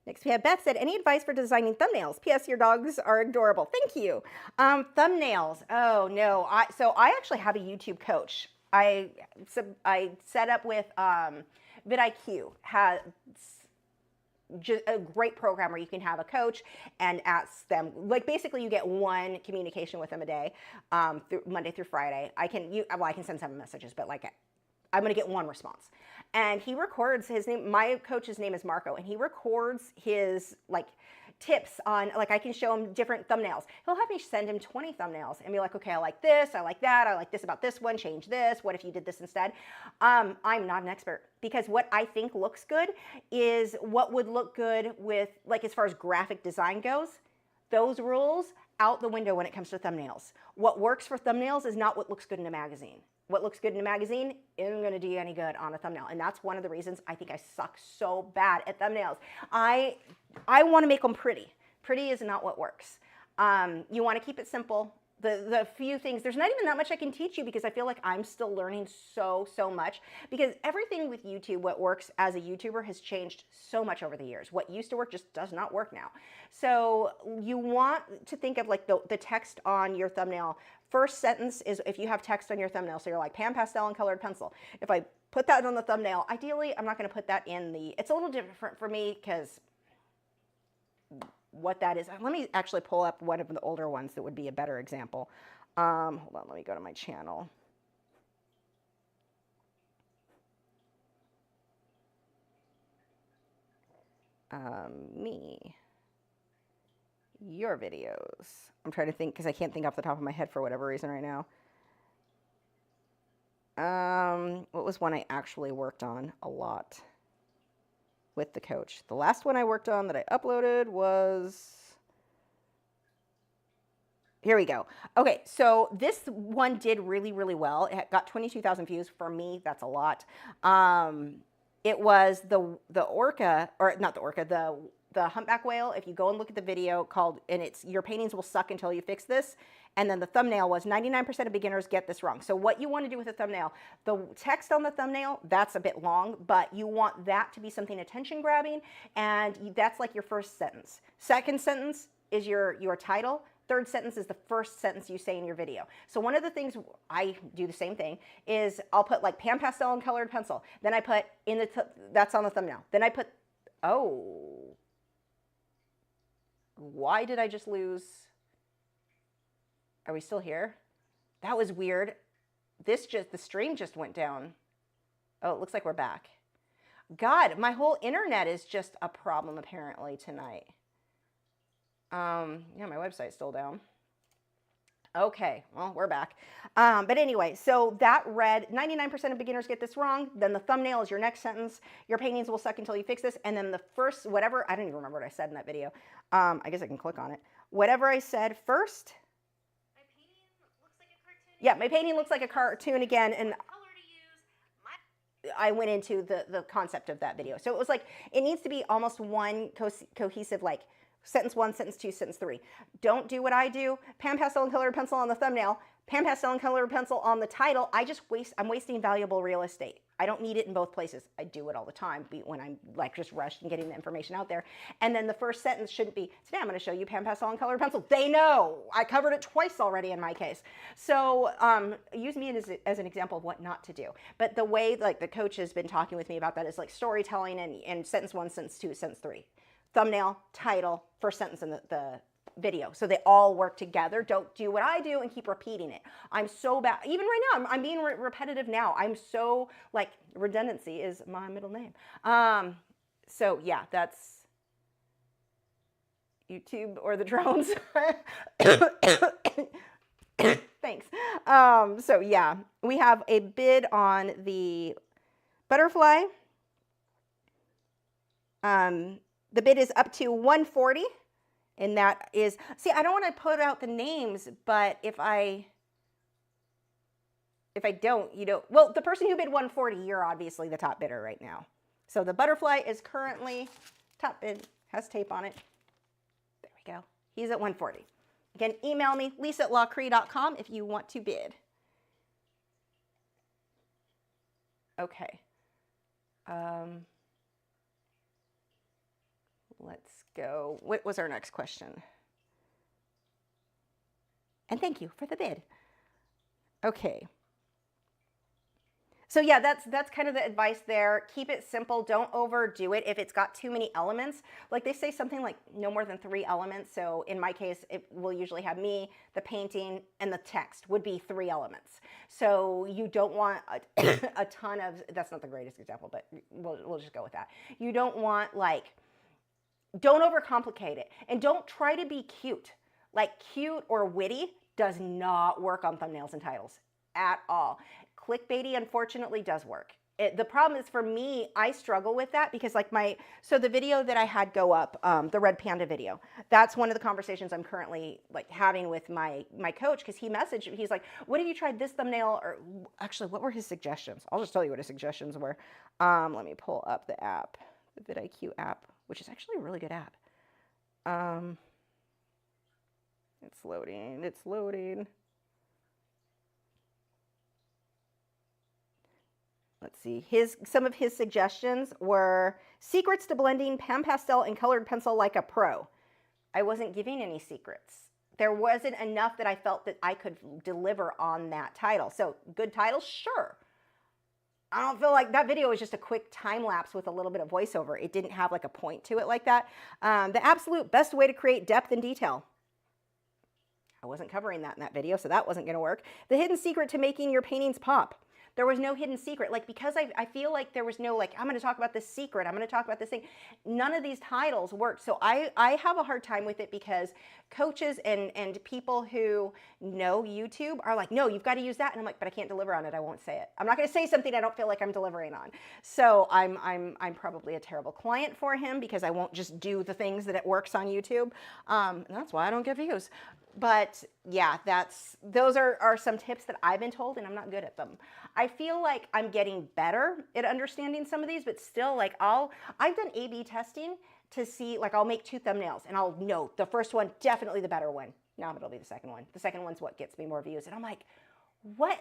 Next we have Beth said, any advice for designing thumbnails? P.S. Your dogs are adorable. Thank you. Thumbnails. Oh no. So I actually have a YouTube coach. I set up with vidIQ. Has just a great program where you can have a coach and ask them, like, basically you get one communication with them a day, through Monday through Friday. I can send 7 messages, but like I'm going to get one response. And he records his name. My coach's name is Marco, and he records his like tips on, like, I can show him different thumbnails. He'll have me send him 20 thumbnails and be like, okay, I like this, I like that, I like this about this one, change this, what if you did this instead? I'm not an expert, because what I think looks good is what would look good with, like, as far as graphic design goes, those rules out the window when it comes to thumbnails. What works for thumbnails is not what looks good in a magazine. What looks good in a magazine isn't going to do you any good on a thumbnail. And that's one of the reasons I think I suck so bad at thumbnails. I want to make them pretty. Pretty is not what works. You want to keep it simple. The few things, there's not even that much I can teach you, because I feel like I'm still learning so much, because everything with YouTube, what works as a YouTuber, has changed so much over the years. What used to work just does not work now. So you want to think of like the text on your thumbnail. First sentence is if you have text on your thumbnail, so you're like pan pastel and colored pencil. If I put that on the thumbnail, ideally I'm not going to put that in the, it's a little different for me, because what that is. Let me actually pull up one of the older ones that would be a better example. Hold on, let me go to my channel. Your videos. I'm trying to think, because I can't think off the top of my head for whatever reason right now. What was one I actually worked on a lot with the coach? The last one I worked on that I uploaded was, here we go. Okay, so this one did really well. It got 22,000 views. For me, that's a lot. It was the orca, or not the orca, the humpback whale. If you go and look at the video called, and it's your paintings will suck until you fix this. And then the thumbnail was 99% of beginners get this wrong. So what you want to do with a thumbnail, the text on the thumbnail, that's a bit long, but you want that to be something attention grabbing. And that's like your first sentence. Second sentence is your title. Third sentence is the first sentence you say in your video. So one of the things, I do the same thing, is I'll put like pan pastel and colored pencil. Then I put in the, that's on the thumbnail. Then I put, oh, why did I just lose? Are we still here? That was weird. The stream just went down. Oh, it looks like we're back. God, my whole internet is just a problem apparently tonight. Yeah, my website's still down. Okay, well, we're back. But anyway, so that read 99% of beginners get this wrong. Then the thumbnail is your next sentence. Your paintings will suck until you fix this. And then the first, whatever, I don't even remember what I said in that video. I guess I can click on it. Whatever I said first. My painting looks like a cartoon. Yeah, my painting looks like a cartoon again. And I went into the concept of that video. So it was like, it needs to be almost one cohesive, like, sentence 1, sentence 2, sentence 3. Don't do what I do. Pan, pastel, and colored pencil on the thumbnail. Pan, pastel, and colored pencil on the title. I'm wasting valuable real estate. I don't need it in both places. I do it all the time when I'm like just rushed and getting the information out there. And then the first sentence shouldn't be, today I'm going to show you pan, pastel, and colored pencil. They know. I covered it twice already in my case. So use me as an example of what not to do. But the way like the coach has been talking with me about that is like storytelling and sentence 1, sentence 2, sentence 3. Thumbnail, title, first sentence in the video. So they all work together. Don't do what I do and keep repeating it. I'm so bad. Even right now, I'm being repetitive now. I'm so, like, redundancy is my middle name. So yeah, that's YouTube or the drones. Thanks. So yeah, we have a bid on the butterfly. The bid is up to $140, and that is, see, I don't want to put out the names, but if I don't, you know, well, the person who bid $140, you're obviously the top bidder right now. So the butterfly is currently top bid, has tape on it. There we go. He's at $140. Again, email me, lisa@lachri.com if you want to bid. Okay. Let's go. What was our next question? And thank you for the bid. Okay. So yeah, that's kind of the advice there. Keep it simple. Don't overdo it. If it's got too many elements, like they say something like no more than 3 elements. So in my case, it will usually have me, the painting, and the text would be 3 elements. So you don't want a ton of, that's not the greatest example, but we'll just go with that. You don't want like, don't overcomplicate it. And don't try to be cute. Like cute or witty does not work on thumbnails and titles at all. Clickbaity, unfortunately, does work. The problem is for me, I struggle with that because like so the video that I had go up, the Red Panda video, that's one of the conversations I'm currently like having with my coach because he messaged, he's like, what have you tried this thumbnail? Or actually, what were his suggestions? I'll just tell you what his suggestions were. Let me pull up the app, the vidIQ app, which is actually a really good app. It's loading, it's loading. Let's see, some of his suggestions were secrets to blending pan pastel and colored pencil like a pro. I wasn't giving any secrets. There wasn't enough that I felt that I could deliver on that title. So good title, sure. I don't feel like that video was just a quick time lapse with a little bit of voiceover. It didn't have like a point to it like that. The absolute best way to create depth and detail. I wasn't covering that in that video, so that wasn't gonna work. The hidden secret to making your paintings pop. There was no hidden secret. Like, because I feel like there was no, like, I'm going to talk about this secret. I'm going to talk about this thing. None of these titles worked. So I have a hard time with it because coaches and people who know YouTube are like, no, you've got to use that. And I'm like, but I can't deliver on it. I won't say it. I'm not going to say something I don't feel like I'm delivering on. So I'm probably a terrible client for him because I won't just do the things that it works on YouTube. And that's why I don't get views. But yeah, those are some tips that I've been told, and I'm not good at them. I feel like I'm getting better at understanding some of these, but still, like I've done A/B testing to see, like I'll make 2 thumbnails and I'll know the first one, definitely the better one. No, it'll be the second one. The second one's what gets me more views. And I'm like, what?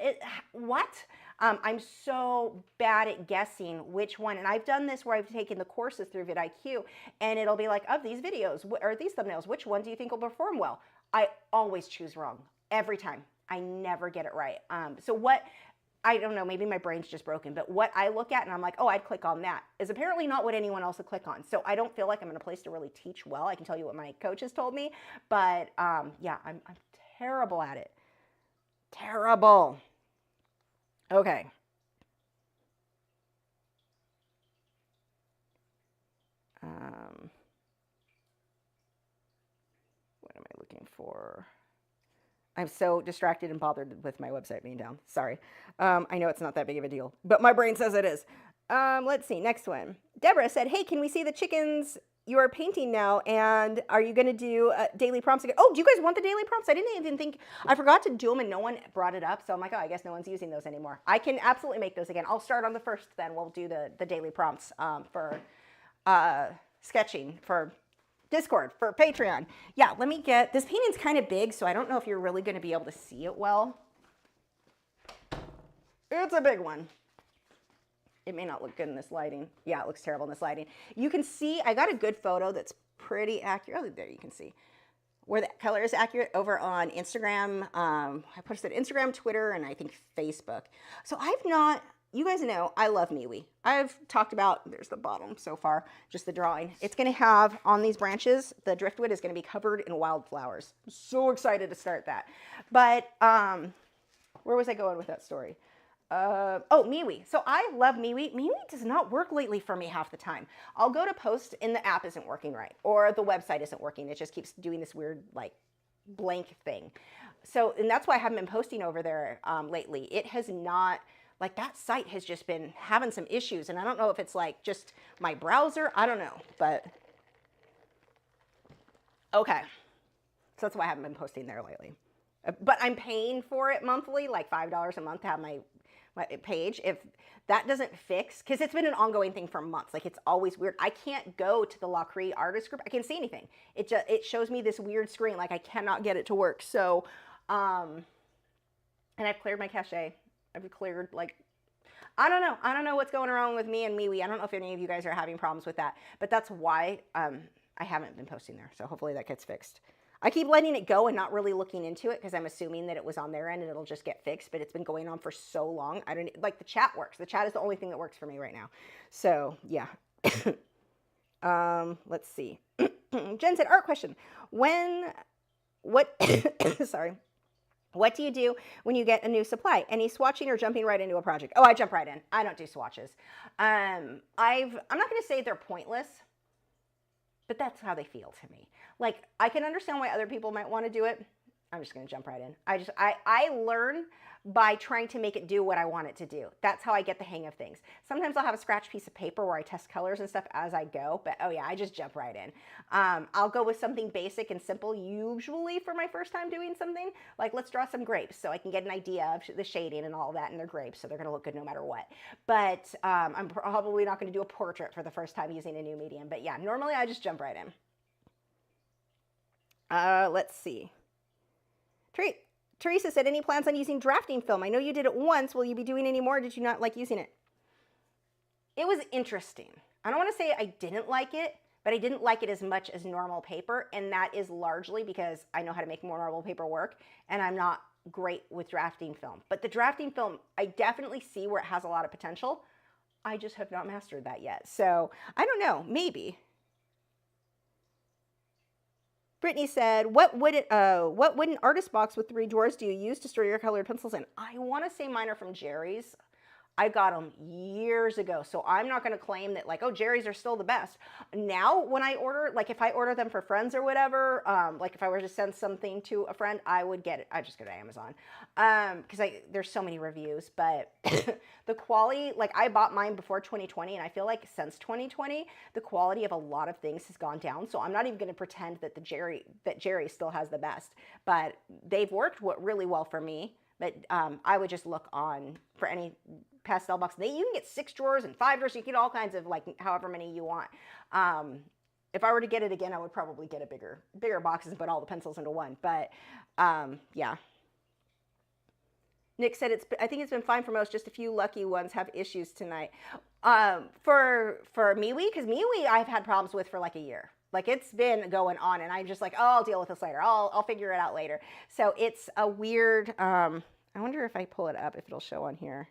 I'm so bad at guessing which one. And I've done this where I've taken the courses through vidIQ, and it'll be like, of these videos or these thumbnails, which one do you think will perform well? I always choose wrong every time. I never get it right. So what, I don't know, maybe my brain's just broken, but what I look at and I'm like, oh, I'd click on that is apparently not what anyone else would click on. So I don't feel like I'm in a place to really teach well. I can tell you what my coach has told me, but yeah, I'm terrible at it. Terrible. Okay. what am I looking for? I'm so distracted and bothered with my website being down. Sorry. I know it's not that big of a deal, but my brain says it is. Let's see. Next one. Deborah said, hey, can we see the chickens you are painting now? And are you going to do daily prompts again? Oh, do you guys want the daily prompts? I didn't even think, I forgot to do them and no one brought it up. So I'm like, oh, I guess no one's using those anymore. I can absolutely make those again. I'll start on the 1st, then we'll do the daily prompts for sketching, for Discord, for Patreon. Yeah, let me get, this painting's kind of big, so I don't know if you're really going to be able to see it well. It's a big one. It may not look good in this lighting. Yeah, it looks terrible in this lighting. You can see, I got a good photo that's pretty accurate. Oh, there you can see where the color is accurate over on Instagram. I posted Instagram, Twitter, and I think Facebook. So I've not, you guys know, I love MeWe. I've talked about, there's the bottom so far, just the drawing. It's going to have, on these branches, the driftwood is going to be covered in wildflowers. I'm so excited to start that. But where was I going with that story? Oh, MeWe. So I love MeWe. MeWe does not work lately for me half the time. I'll go to post and the app isn't working right, or the website isn't working. It just keeps doing this weird, like, blank thing. So, and that's why I haven't been posting over there lately. It has not, like, that site has just been having some issues, and I don't know if it's like just my browser. I don't know, but okay. So that's why I haven't been posting there lately. But I'm paying for it monthly, like $5 a month to have my page. If that doesn't fix, because it's been an ongoing thing for months, like it's always weird. I can't go to the Lachri artist group. I can't see anything. It shows me this weird screen, like I cannot get it to work. So, and I've cleared my cache. I've cleared, like, I don't know. I don't know what's going on with me and MeWe. I don't know if any of you guys are having problems with that, but that's why I haven't been posting there. So hopefully that gets fixed. I keep letting it go and not really looking into it because I'm assuming that it was on their end and it'll just get fixed, but it's been going on for so long. I don't, like, the chat works. The chat is the only thing that works for me right now. So yeah. Let's see. Jen said, art question. Sorry. What do you do when you get a new supply? Any swatching or jumping right into a project? Oh, I jump right in. I don't do swatches. I'm not going to say they're pointless, but that's how they feel to me. Like, I can understand why other people might want to do it. I'm just going to jump right in. I learn by trying to make it do what I want it to do. That's how I get the hang of things. Sometimes I'll have a scratch piece of paper where I test colors and stuff as I go, but oh yeah, I just jump right in. I'll go with something basic and simple, usually for my first time doing something. Like, let's draw some grapes so I can get an idea of the shading and all that, and they're grapes, so they're going to look good no matter what. But I'm probably not going to do a portrait for the first time using a new medium. But yeah, normally I just jump right in. Let's see. Teresa said, any plans on using drafting film? I know you did it once. Will you be doing any more? Did you not like using it? It was interesting. I don't want to say I didn't like it, but I didn't like it as much as normal paper. And that is largely because I know how to make more normal paper work, and I'm not great with drafting film. But the drafting film, I definitely see where it has a lot of potential. I just have not mastered that yet. So I don't know, maybe. Brittany said, what wooden artist box with 3 drawers do you use to store your colored pencils in? I want to say mine are from Jerry's. I got them years ago, so I'm not going to claim that, like, oh, Jerry's are still the best. Now, when I order, like, if I order them for friends or whatever, like if I were to send something to a friend, I would get it. I just go to Amazon because there's so many reviews, but the quality, like, I bought mine before 2020, and I feel like since 2020, the quality of a lot of things has gone down. So I'm not even going to pretend that Jerry still has the best, but they've worked really well for me. But I would just look on for any pastel box. You can get 6 drawers and 5 drawers. You can get all kinds of, like, however many you want. If I were to get it again, I would probably get a bigger boxes and put all the pencils into one. But yeah. Nick said, I think it's been fine for most. Just a few lucky ones have issues tonight. For MeWe, because MeWe I've had problems with for like a year. Like, it's been going on, and I'm just like, oh, I'll deal with this later. I'll figure it out later. So it's a weird, I wonder if I pull it up, if it'll show on here.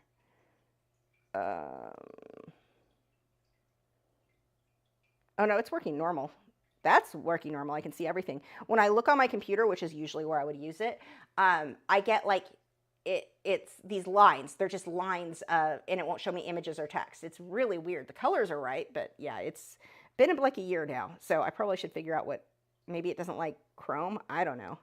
Oh no, it's working normal. That's working normal. I can see everything. When I look on my computer, which is usually where I would use it, I get like, it's these lines. They're just lines, and it won't show me images or text. It's really weird. The colors are right, but yeah, it's been like a year now, so I probably should figure out what, maybe it doesn't like chrome. I don't know.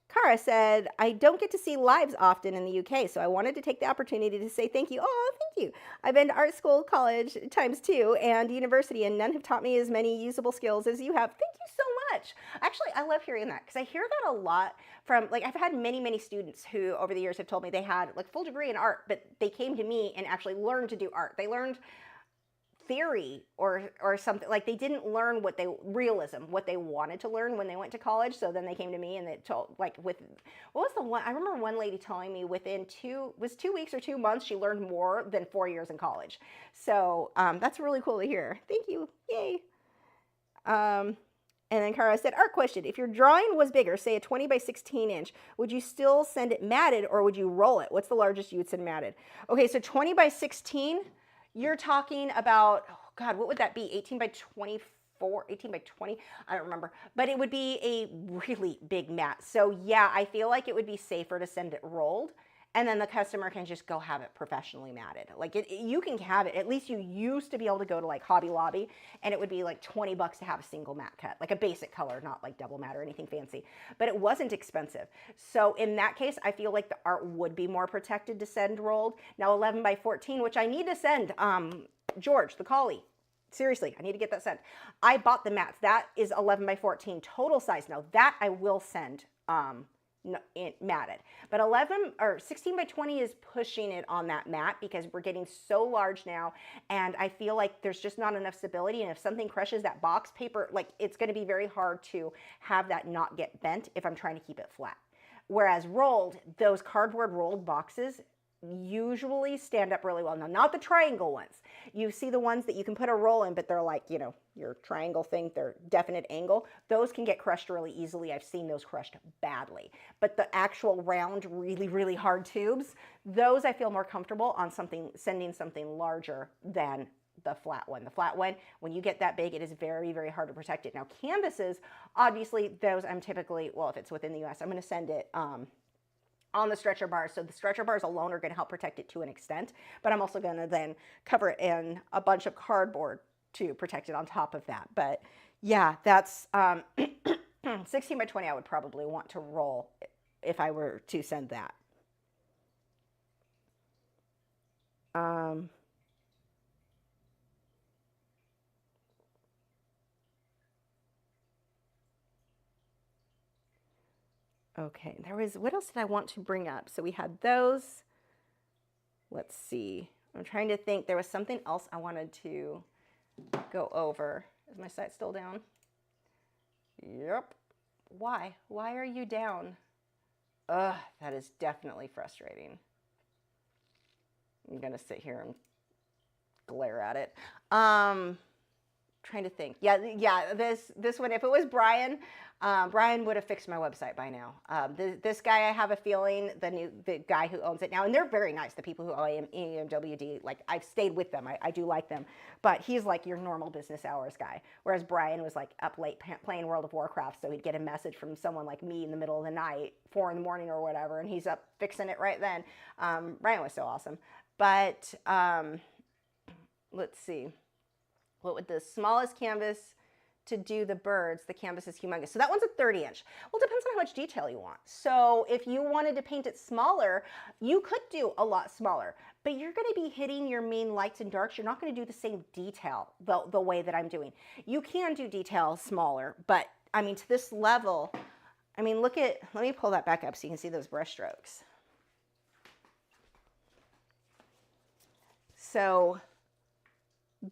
Cara said, I don't get to see lives often in the UK, so I wanted to take the opportunity to say thank you. Oh, thank you. I've been to art school, college times 2, and university, and none have taught me as many usable skills as you have. Thank you so much. Actually, I love hearing that because I hear that a lot from, like, I've had many, many students who over the years have told me they had like full degree in art, but they came to me and actually learned to do art. They learned theory or something, like they didn't learn what they wanted to learn when they went to college. So then they came to me and they told, like, with, what was the one, I remember one lady telling me within 2 weeks or 2 months she learned more than 4 years in college. So that's really cool to hear. Thank you. Yay. And then Cara said, art question, if your drawing was bigger, say a 20 by 16 inch, would you still send it matted or would you roll it? What's the largest you would send matted? Okay, so 20 by 16, you're talking about, oh God, what would that be? 18 by 24, 18 by 20? I don't remember. But it would be a really big mat. So yeah, I feel like it would be safer to send it rolled. And then the customer can just go have it professionally matted. Like you can have it, at least you used to be able to go to like Hobby Lobby and it would be like 20 bucks to have a single matte cut, like a basic color, not like double matte or anything fancy, but it wasn't expensive. So in that case, I feel like the art would be more protected to send rolled. Now 11 by 14, which I need to send George, the collie. Seriously, I need to get that sent. I bought the mats. That is 11 by 14 total size. Now that I will send matted, but 11 or 16 by 20 is pushing it on that mat because we're getting so large now, and I feel like there's just not enough stability, and if something crushes that box paper, like it's going to be very hard to have that not get bent if I'm trying to keep it flat. Whereas rolled, those cardboard rolled boxes usually stand up really well. Now, not the triangle ones. You see the ones that you can put a roll in, but they're like, you know, your triangle thing, they're definite angle. Those can get crushed really easily. I've seen those crushed badly. But the actual round, really, really hard tubes, those I feel more comfortable on something, sending something larger than the flat one. The flat one, when you get that big, it is very, very hard to protect it. Now, canvases, obviously, those I'm typically, well, if it's within the US, I'm going to send it on the stretcher bars. So the stretcher bars alone are going to help protect it to an extent, but I'm also going to then cover it in a bunch of cardboard to protect it on top of that. But yeah, that's 16 by 20 I would probably want to roll if I were to send that. Okay, there was, what else did I want to bring up? So we had those. Let's see. I'm trying to think. There was something else I wanted to go over. Is my site still down? Yep. Why? Why are you down? Ugh, that is definitely frustrating. I'm going to sit here and glare at it. Trying to think. Yeah, this one, if it was Brian, Brian would have fixed my website by now. This guy, I have a feeling, the guy who owns it now, and they're very nice, the people who own EMWD, like I've stayed with them, I do like them, but he's like your normal business hours guy, whereas Brian was like up late playing World of Warcraft, so he'd get a message from someone like me in the middle of the night, 4 in the morning or whatever, and he's up fixing it right then. Brian was so awesome. But let's see. What would the smallest canvas to do the birds? The canvas is humongous. So that one's a 30-inch. Well, it depends on how much detail you want. So if you wanted to paint it smaller, you could do a lot smaller, but you're going to be hitting your main lights and darks. You're not going to do the same detail the way that I'm doing. You can do detail smaller, but I mean, to this level, I mean, look at, let me pull that back up so you can see those brush strokes. So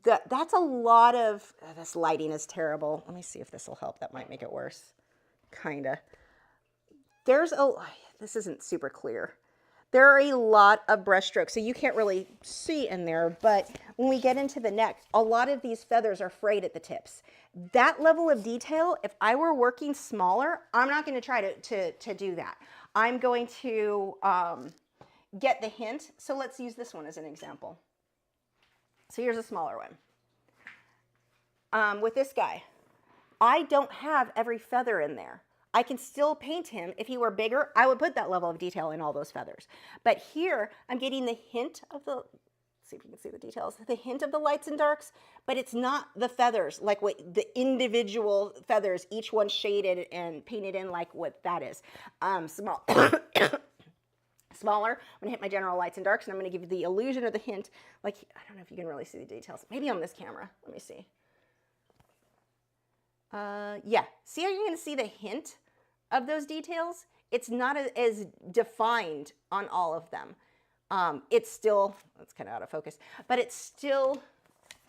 that's a lot of, this lighting is terrible. Let me see if this will help. That might make it worse. Kinda. This isn't super clear. There are a lot of brush strokes, so you can't really see in there, but when we get into the neck, a lot of these feathers are frayed at the tips. That level of detail, if I were working smaller, I'm not going to try to do that. I'm going to get the hint. So let's use this one as an example. So here's a smaller one. With this guy, I don't have every feather in there. I can still paint him. If he were bigger, I would put that level of detail in all those feathers. But here, I'm getting the hint of the, let's see if you can see the details, the hint of the lights and darks, but it's not the feathers, like what the individual feathers, each one shaded and painted in like what that is. Small. Smaller, I'm going to hit my general lights and darks, and I'm going to give you the illusion or the hint. Like, I don't know if you can really see the details. Maybe on this camera. Let me see. Yeah. See how you're going to see the hint of those details? It's not as defined on all of them. It's still, that's kind of out of focus, but it still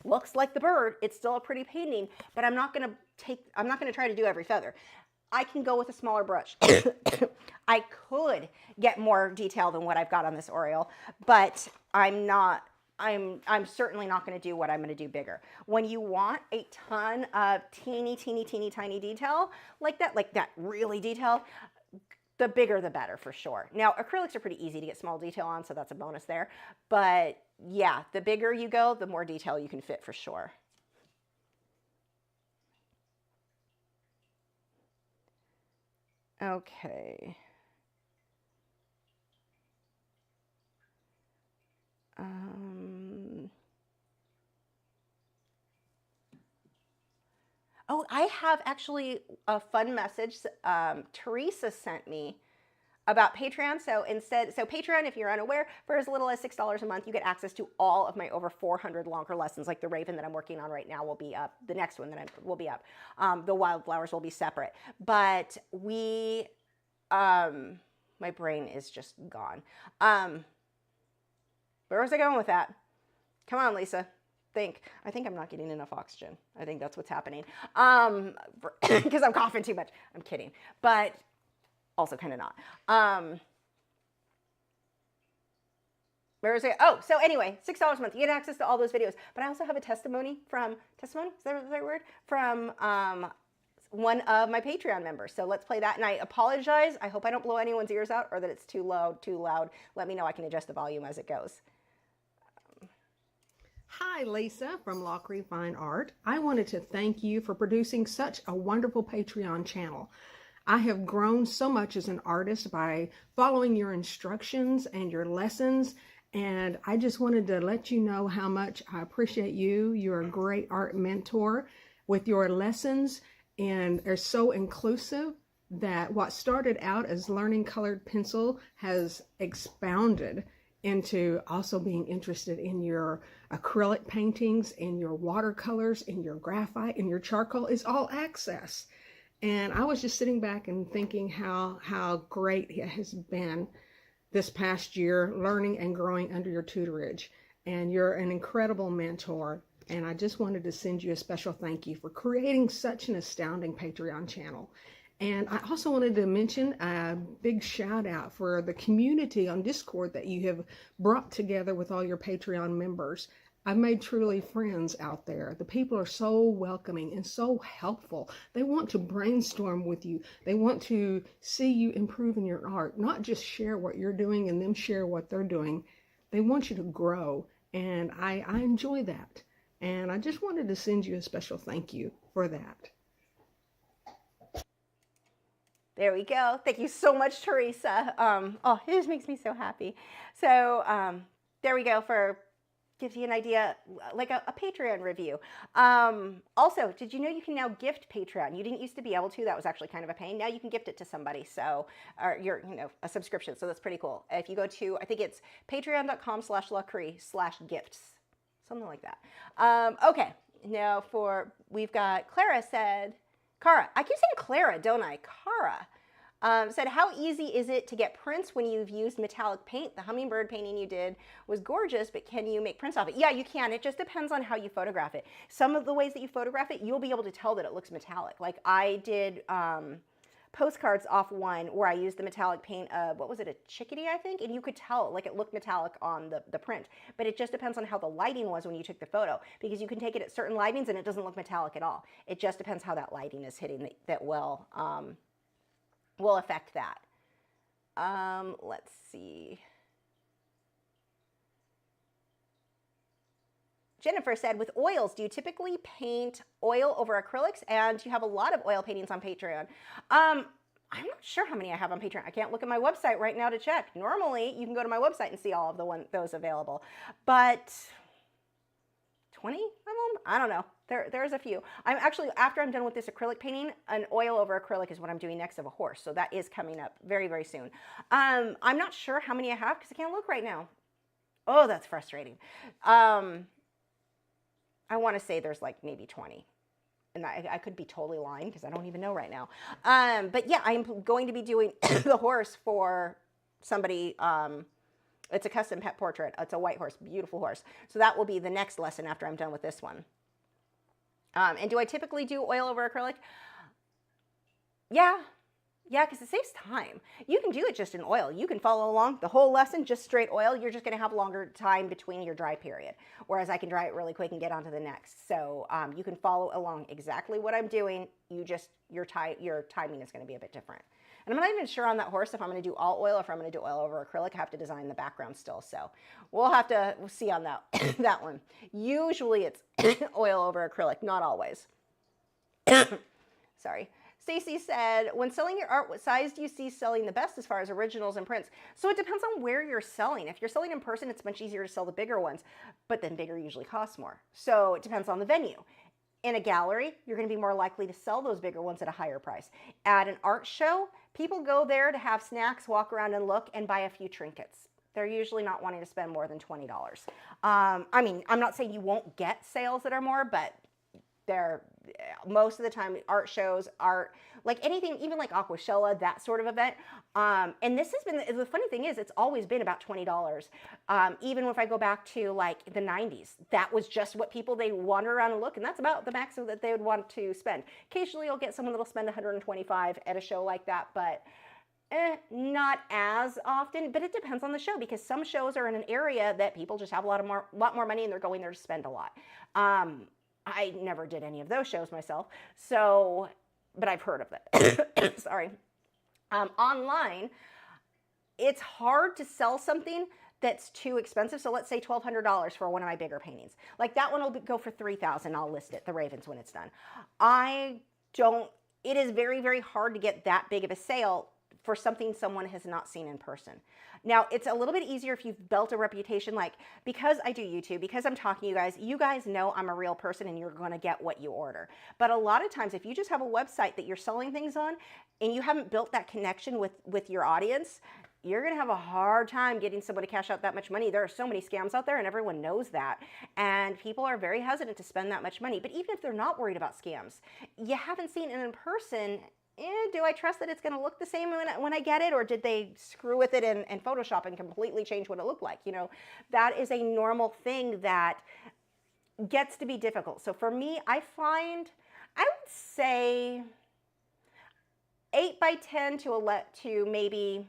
looks like the bird. It's still a pretty painting, but I'm not going to try to do every feather. I can go with a smaller brush. I could get more detail than what I've got on this Oriole, but I'm certainly not going to do what I'm going to do bigger. When you want a ton of teeny tiny detail like that really detailed, the bigger the better for sure. Now, acrylics are pretty easy to get small detail on, so that's a bonus there. But yeah, the bigger you go, the more detail you can fit for sure. Okay. Oh, I have actually a fun message Teresa sent me about Patreon. So Patreon, if you're unaware, for as little as $6 a month, you get access to all of my over 400 longer lessons. Like the Raven that I'm working on right now will be up. The next one that will be up. The Wildflowers will be separate. But my brain is just gone. Where was I going with that? Come on, Lisa. I think I'm not getting enough oxygen. I think that's what's happening. Because I'm coughing too much. I'm kidding. But also kind of not. Where was I? Oh, so anyway, $6 a month. You get access to all those videos. But I also have a testimony? Is that the right word? From one of my Patreon members. So let's play that. And I apologize. I hope I don't blow anyone's ears out or that it's too loud. Let me know. I can adjust the volume as it goes. Hi, Lisa from Lachri Fine Art. I wanted to thank you for producing such a wonderful Patreon channel. I have grown so much as an artist by following your instructions and your lessons, and I just wanted to let you know how much I appreciate you. You're a great art mentor with your lessons, and they're so inclusive that what started out as learning colored pencil has expounded into also being interested in your acrylic paintings, in your watercolors, in your graphite, in your charcoal is all access. And I was just sitting back and thinking how great it has been this past year learning and growing under your tutorage. And you're an incredible mentor. And I just wanted to send you a special thank you for creating such an astounding Patreon channel. And I also wanted to mention a big shout out for the community on Discord that you have brought together with all your Patreon members. I've made truly friends out there. The people are so welcoming and so helpful. They want to brainstorm with you. They want to see you improve in your art, not just share what you're doing and them share what they're doing. They want you to grow, and I enjoy that. And I just wanted to send you a special thank you for that. There we go. Thank you so much, Teresa. Oh, it just makes me so happy. So there we go gives you an idea, like a Patreon review. Also, did you know you can now gift Patreon? You didn't used to be able to. That was actually kind of a pain. Now you can gift it to somebody. So, or a subscription. So that's pretty cool. If you go to, I think it's patreon.com/Lachri/gifts, something like that. Okay. Now we've got Cara, I keep saying Clara, don't I? Cara said, how easy is it to get prints when you've used metallic paint? The hummingbird painting you did was gorgeous, but can you make prints off it? Yeah, you can. It just depends on how you photograph it. Some of the ways that you photograph it, you'll be able to tell that it looks metallic. Like I did postcards off one where I used the metallic paint of, what was it, a chickadee, I think? And you could tell, like it looked metallic on the print. But it just depends on how the lighting was when you took the photo. Because you can take it at certain lightings and it doesn't look metallic at all. It just depends how that lighting is hitting that will affect that. Let's see. Jennifer said, with oils, do you typically paint oil over acrylics? And you have a lot of oil paintings on Patreon. I'm not sure how many I have on Patreon. I can't look at my website right now to check. Normally, you can go to my website and see all of those available. But 20 of them? I don't know. There's a few. I'm actually, after I'm done with this acrylic painting, an oil over acrylic is what I'm doing next of a horse. So that is coming up very, very soon. I'm not sure how many I have because I can't look right now. Oh, that's frustrating. I want to say there's like maybe 20. And I could be totally lying because I don't even know right now. But yeah, I'm going to be doing the horse for somebody. It's a custom pet portrait. It's a white horse, beautiful horse. So that will be the next lesson after I'm done with this one. And do I typically do oil over acrylic? Yeah. Yeah, because it saves time. You can do it just in oil. You can follow along the whole lesson, just straight oil. You're just going to have longer time between your dry period. Whereas I can dry it really quick and get on to the next. So you can follow along exactly what I'm doing. Your timing is going to be a bit different. And I'm not even sure on that horse if I'm going to do all oil or if I'm going to do oil over acrylic. I have to design the background still. So we'll have to see on that, that one. Usually it's oil over acrylic, not always. Sorry. Stacy said, when selling your art, what size do you see selling the best as far as originals and prints? So it depends on where you're selling. If you're selling in person, it's much easier to sell the bigger ones, but then bigger usually costs more. So it depends on the venue. In a gallery, you're going to be more likely to sell those bigger ones at a higher price. At an art show, people go there to have snacks, walk around and look, and buy a few trinkets. They're usually not wanting to spend more than $20. I mean, I'm not saying you won't get sales that are more, but they're most of the time art shows, art, like anything, even like Aquashella, that sort of event. And this has been, the funny thing is, it's always been about $20. Even if I go back to like the 90s, that was just what people, they wander around and look, and that's about the maximum that they would want to spend. Occasionally you'll get someone that'll spend $125 at a show like that, but not as often, but it depends on the show because some shows are in an area that people just have a lot more money and they're going there to spend a lot. I never did any of those shows myself, so, but I've heard of it. Sorry. Online, it's hard to sell something that's too expensive. So let's say $1,200 for one of my bigger paintings. Like that one will go for $3,000. I'll list it, the Ravens, when it's done. It is very, very hard to get that big of a sale for something someone has not seen in person. Now, it's a little bit easier if you've built a reputation, like because I do YouTube, because I'm talking to you guys know I'm a real person and you're gonna get what you order. But a lot of times, if you just have a website that you're selling things on and you haven't built that connection with your audience, you're gonna have a hard time getting someone to cash out that much money. There are so many scams out there and everyone knows that. And people are very hesitant to spend that much money. But even if they're not worried about scams, you haven't seen it in person, do I trust that it's going to look the same when I get it, or did they screw with it in Photoshop and completely change what it looked like? You know, that is a normal thing that gets to be difficult. So for me, I would say 8 by 10 to maybe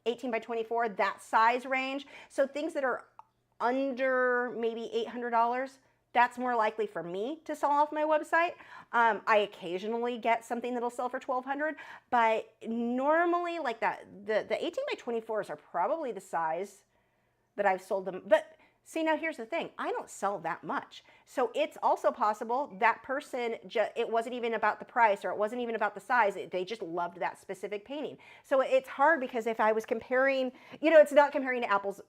18 by 24, that size range. So things that are under maybe $800, that's more likely for me to sell off my website. I occasionally get something that'll sell for $1,200, but normally like that, the 18 by 24s are probably the size that I've sold them. But see, now here's the thing, I don't sell that much. So it's also possible that person, it wasn't even about the price or it wasn't even about the size, they just loved that specific painting. So it's hard because if I was comparing, you know, it's not comparing to apples,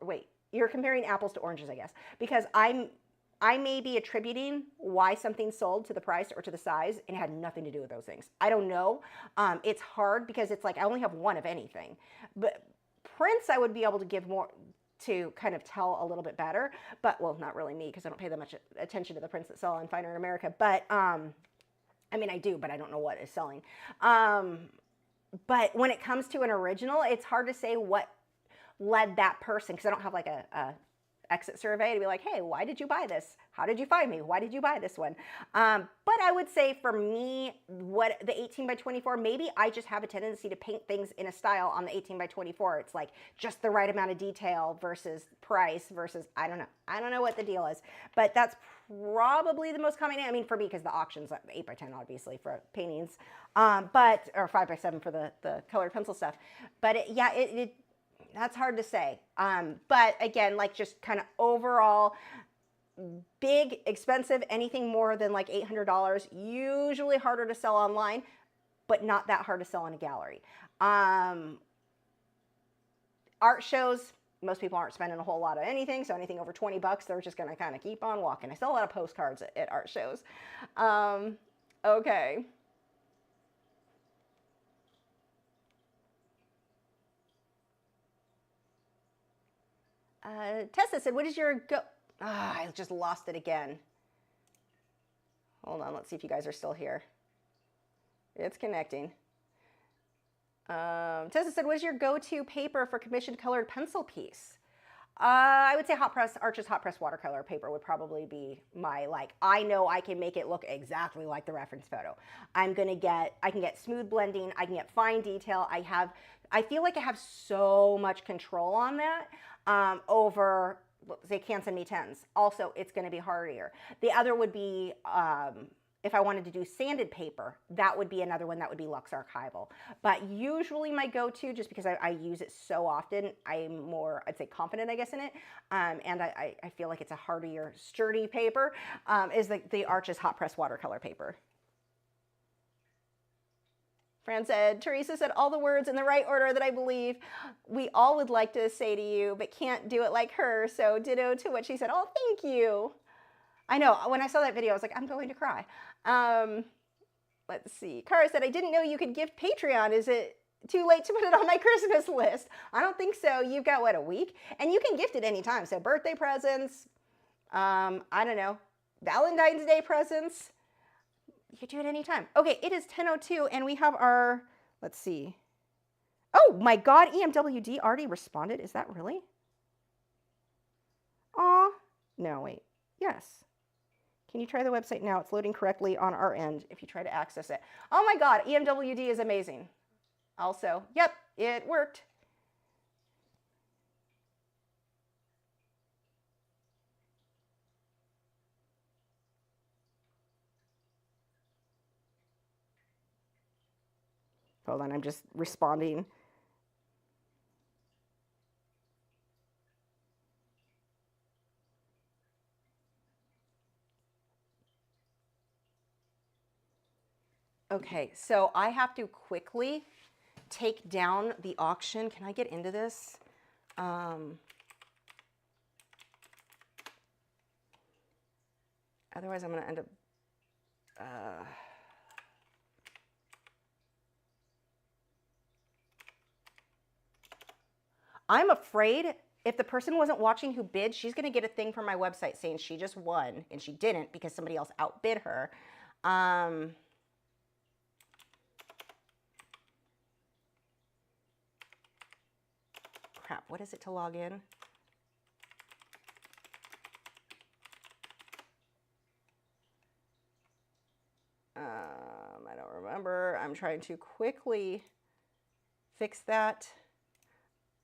wait, you're comparing apples to oranges, I guess, because I may be attributing why something sold to the price or to the size, and it had nothing to do with those things. I don't know. It's hard because it's like I only have one of anything. But prints, I would be able to give more to kind of tell a little bit better. But, well, not really me because I don't pay that much attention to the prints that sell on Finer in America. But, I mean, I do, but I don't know what is selling. But when it comes to an original, it's hard to say what led that person because I don't have like a exit survey to be like, hey, why did you buy this? How did you find me? Why did you buy this one? But I would say for me, what the 18 by 24, maybe I just have a tendency to paint things in a style on the 18 by 24. It's like just the right amount of detail versus price versus, I don't know. I don't know what the deal is, but that's probably the most common. I mean, for me, because the auction's 8 by 10, obviously, for paintings, or 5 by 7 for the colored pencil stuff. But that's hard to say. But again, like just kind of overall, big, expensive, anything more than like $800, usually harder to sell online. but not that hard to sell in a gallery. Art shows, most people aren't spending a whole lot of anything, so anything over 20 bucks, they're just gonna kind of keep on walking. I sell a lot of postcards at art shows. Okay. Tessa said, what is your go? I just lost it again. Hold on, let's see if you guys are still here. It's connecting. Tessa said, what is your go-to paper for commissioned colored pencil piece? I would say Arches hot press watercolor paper would probably be my, like, I know I can make it look exactly like the reference photo. I can get smooth blending, I can get fine detail. I feel like I have so much control on that over, let's say, Inktense and MeWe. Also, it's going to be harder. The other would be, if I wanted to do sanded paper, that would be another one that would be Lux Archival. But usually my go-to, just because I use it so often, I'm more, I'd say, confident, I guess, in it. And I feel like it's a hardier, sturdy paper, is the Arches hot press watercolor paper. Fran said, Teresa said all the words in the right order that I believe we all would like to say to you, but can't do it like her. So ditto to what she said. Oh, thank you. I know, when I saw that video, I was like, I'm going to cry. Let's see. Kara said, I didn't know you could gift Patreon. Is it too late to put it on my Christmas list? I don't think so. You've got, what, a week? And you can gift it anytime. So birthday presents, I don't know, Valentine's Day presents. You can do it anytime. Okay, it is 10:02 and we have our, let's see. Oh my God, EMWD already responded. Is that really? Aw, no, wait, yes. Can you try the website now? It's loading correctly on our end if you try to access it. Oh my God, EMWD is amazing. Also, yep, it worked. Hold on, I'm just responding. Okay, so I have to quickly take down the auction. Can I get into this? Otherwise, I'm going to end up... I'm afraid if the person wasn't watching who bid, she's going to get a thing from my website saying she just won, and she didn't because somebody else outbid her. Crap, what is it to log in? I don't remember. I'm trying to quickly fix that.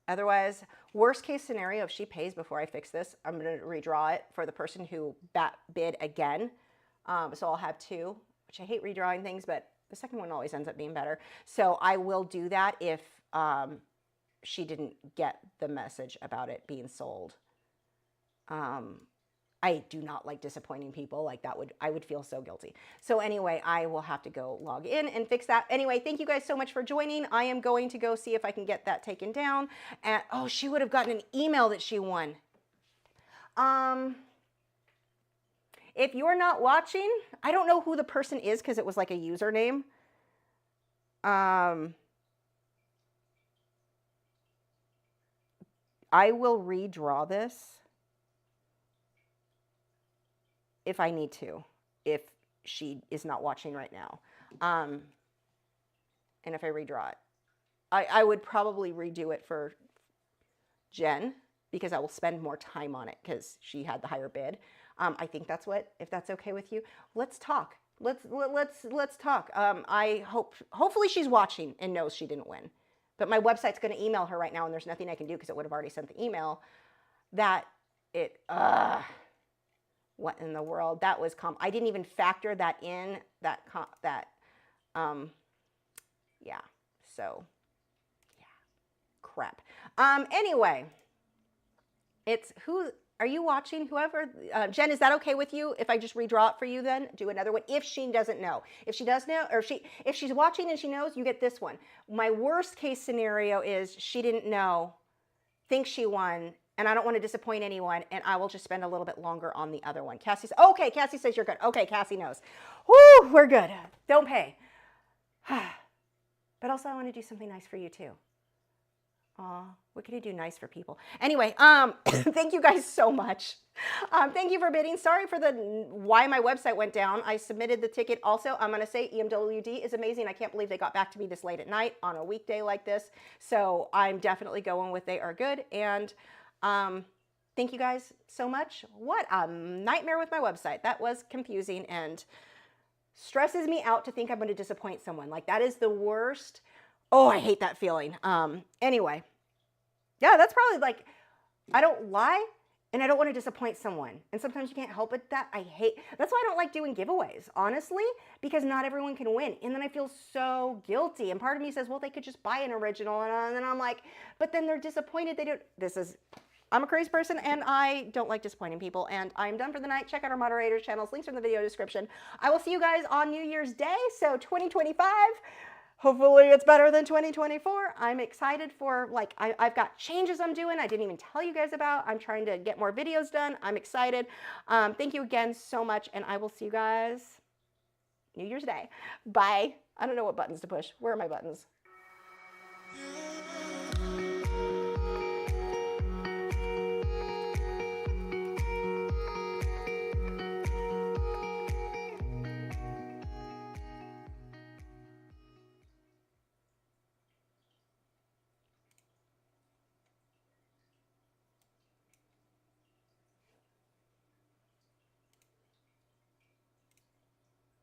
Otherwise, worst case scenario, if she pays before I fix this, I'm going to redraw it for the person who bid again. So I'll have two, which I hate redrawing things, but the second one always ends up being better. So I will do that if she didn't get the message about it being sold. I do not like disappointing people. Like I would feel so guilty. So anyway, I will have to go log in and fix that. Anyway, thank you guys so much for joining. I am going to go see if I can get that taken down. And oh, she would have gotten an email that she won. If you're not watching, I don't know who the person is because it was like a username. I will redraw this if I need to, if she is not watching right now. And if I redraw it, I would probably redo it for Jen because I will spend more time on it because she had the higher bid. I think that's what, if that's okay with you, let's talk. Let's talk. Hopefully she's watching and knows she didn't win. But my website's going to email her right now, and there's nothing I can do because it would have already sent the email. What in the world? That was I didn't even factor that in. Yeah. So, yeah, crap. Anyway, it's who are you watching? Whoever, Jen, is that okay with you if I just redraw it for you then? Do another one if she doesn't know. If she does know, or if she's watching and she knows, you get this one. My worst case scenario is she didn't know, thinks she won, and I don't want to disappoint anyone, and I will just spend a little bit longer on the other one. Cassie says, okay, Cassie says you're good. Okay, Cassie knows. Woo, we're good. Don't pay. But also I want to do something nice for you too. Aw, what can I do nice for people? Anyway, thank you guys so much. Thank you for bidding. Sorry for why my website went down. I submitted the ticket also. I'm going to say EMWD is amazing. I can't believe they got back to me this late at night on a weekday like this. So I'm definitely going with they are good. And thank you guys so much. What a nightmare with my website. That was confusing and stresses me out to think I'm going to disappoint someone. Like that is the worst. Oh, I hate that feeling. Anyway, yeah, that's probably like, I don't lie and I don't want to disappoint someone. And sometimes you can't help it that that's why I don't like doing giveaways, honestly, because not everyone can win. And then I feel so guilty. And part of me says, well, they could just buy an original. And then I'm like, but then they're disappointed. I'm a crazy person and I don't like disappointing people. And I'm done for the night. Check out our moderators channels. Links are in the video description. I will see you guys on New Year's Day. So 2025. Hopefully it's better than 2024. I'm excited for, like, I've got changes I'm doing. I didn't even tell you guys about. I'm trying to get more videos done. I'm excited. Thank you again so much. And I will see you guys New Year's Day. Bye. I don't know what buttons to push. Where are my buttons?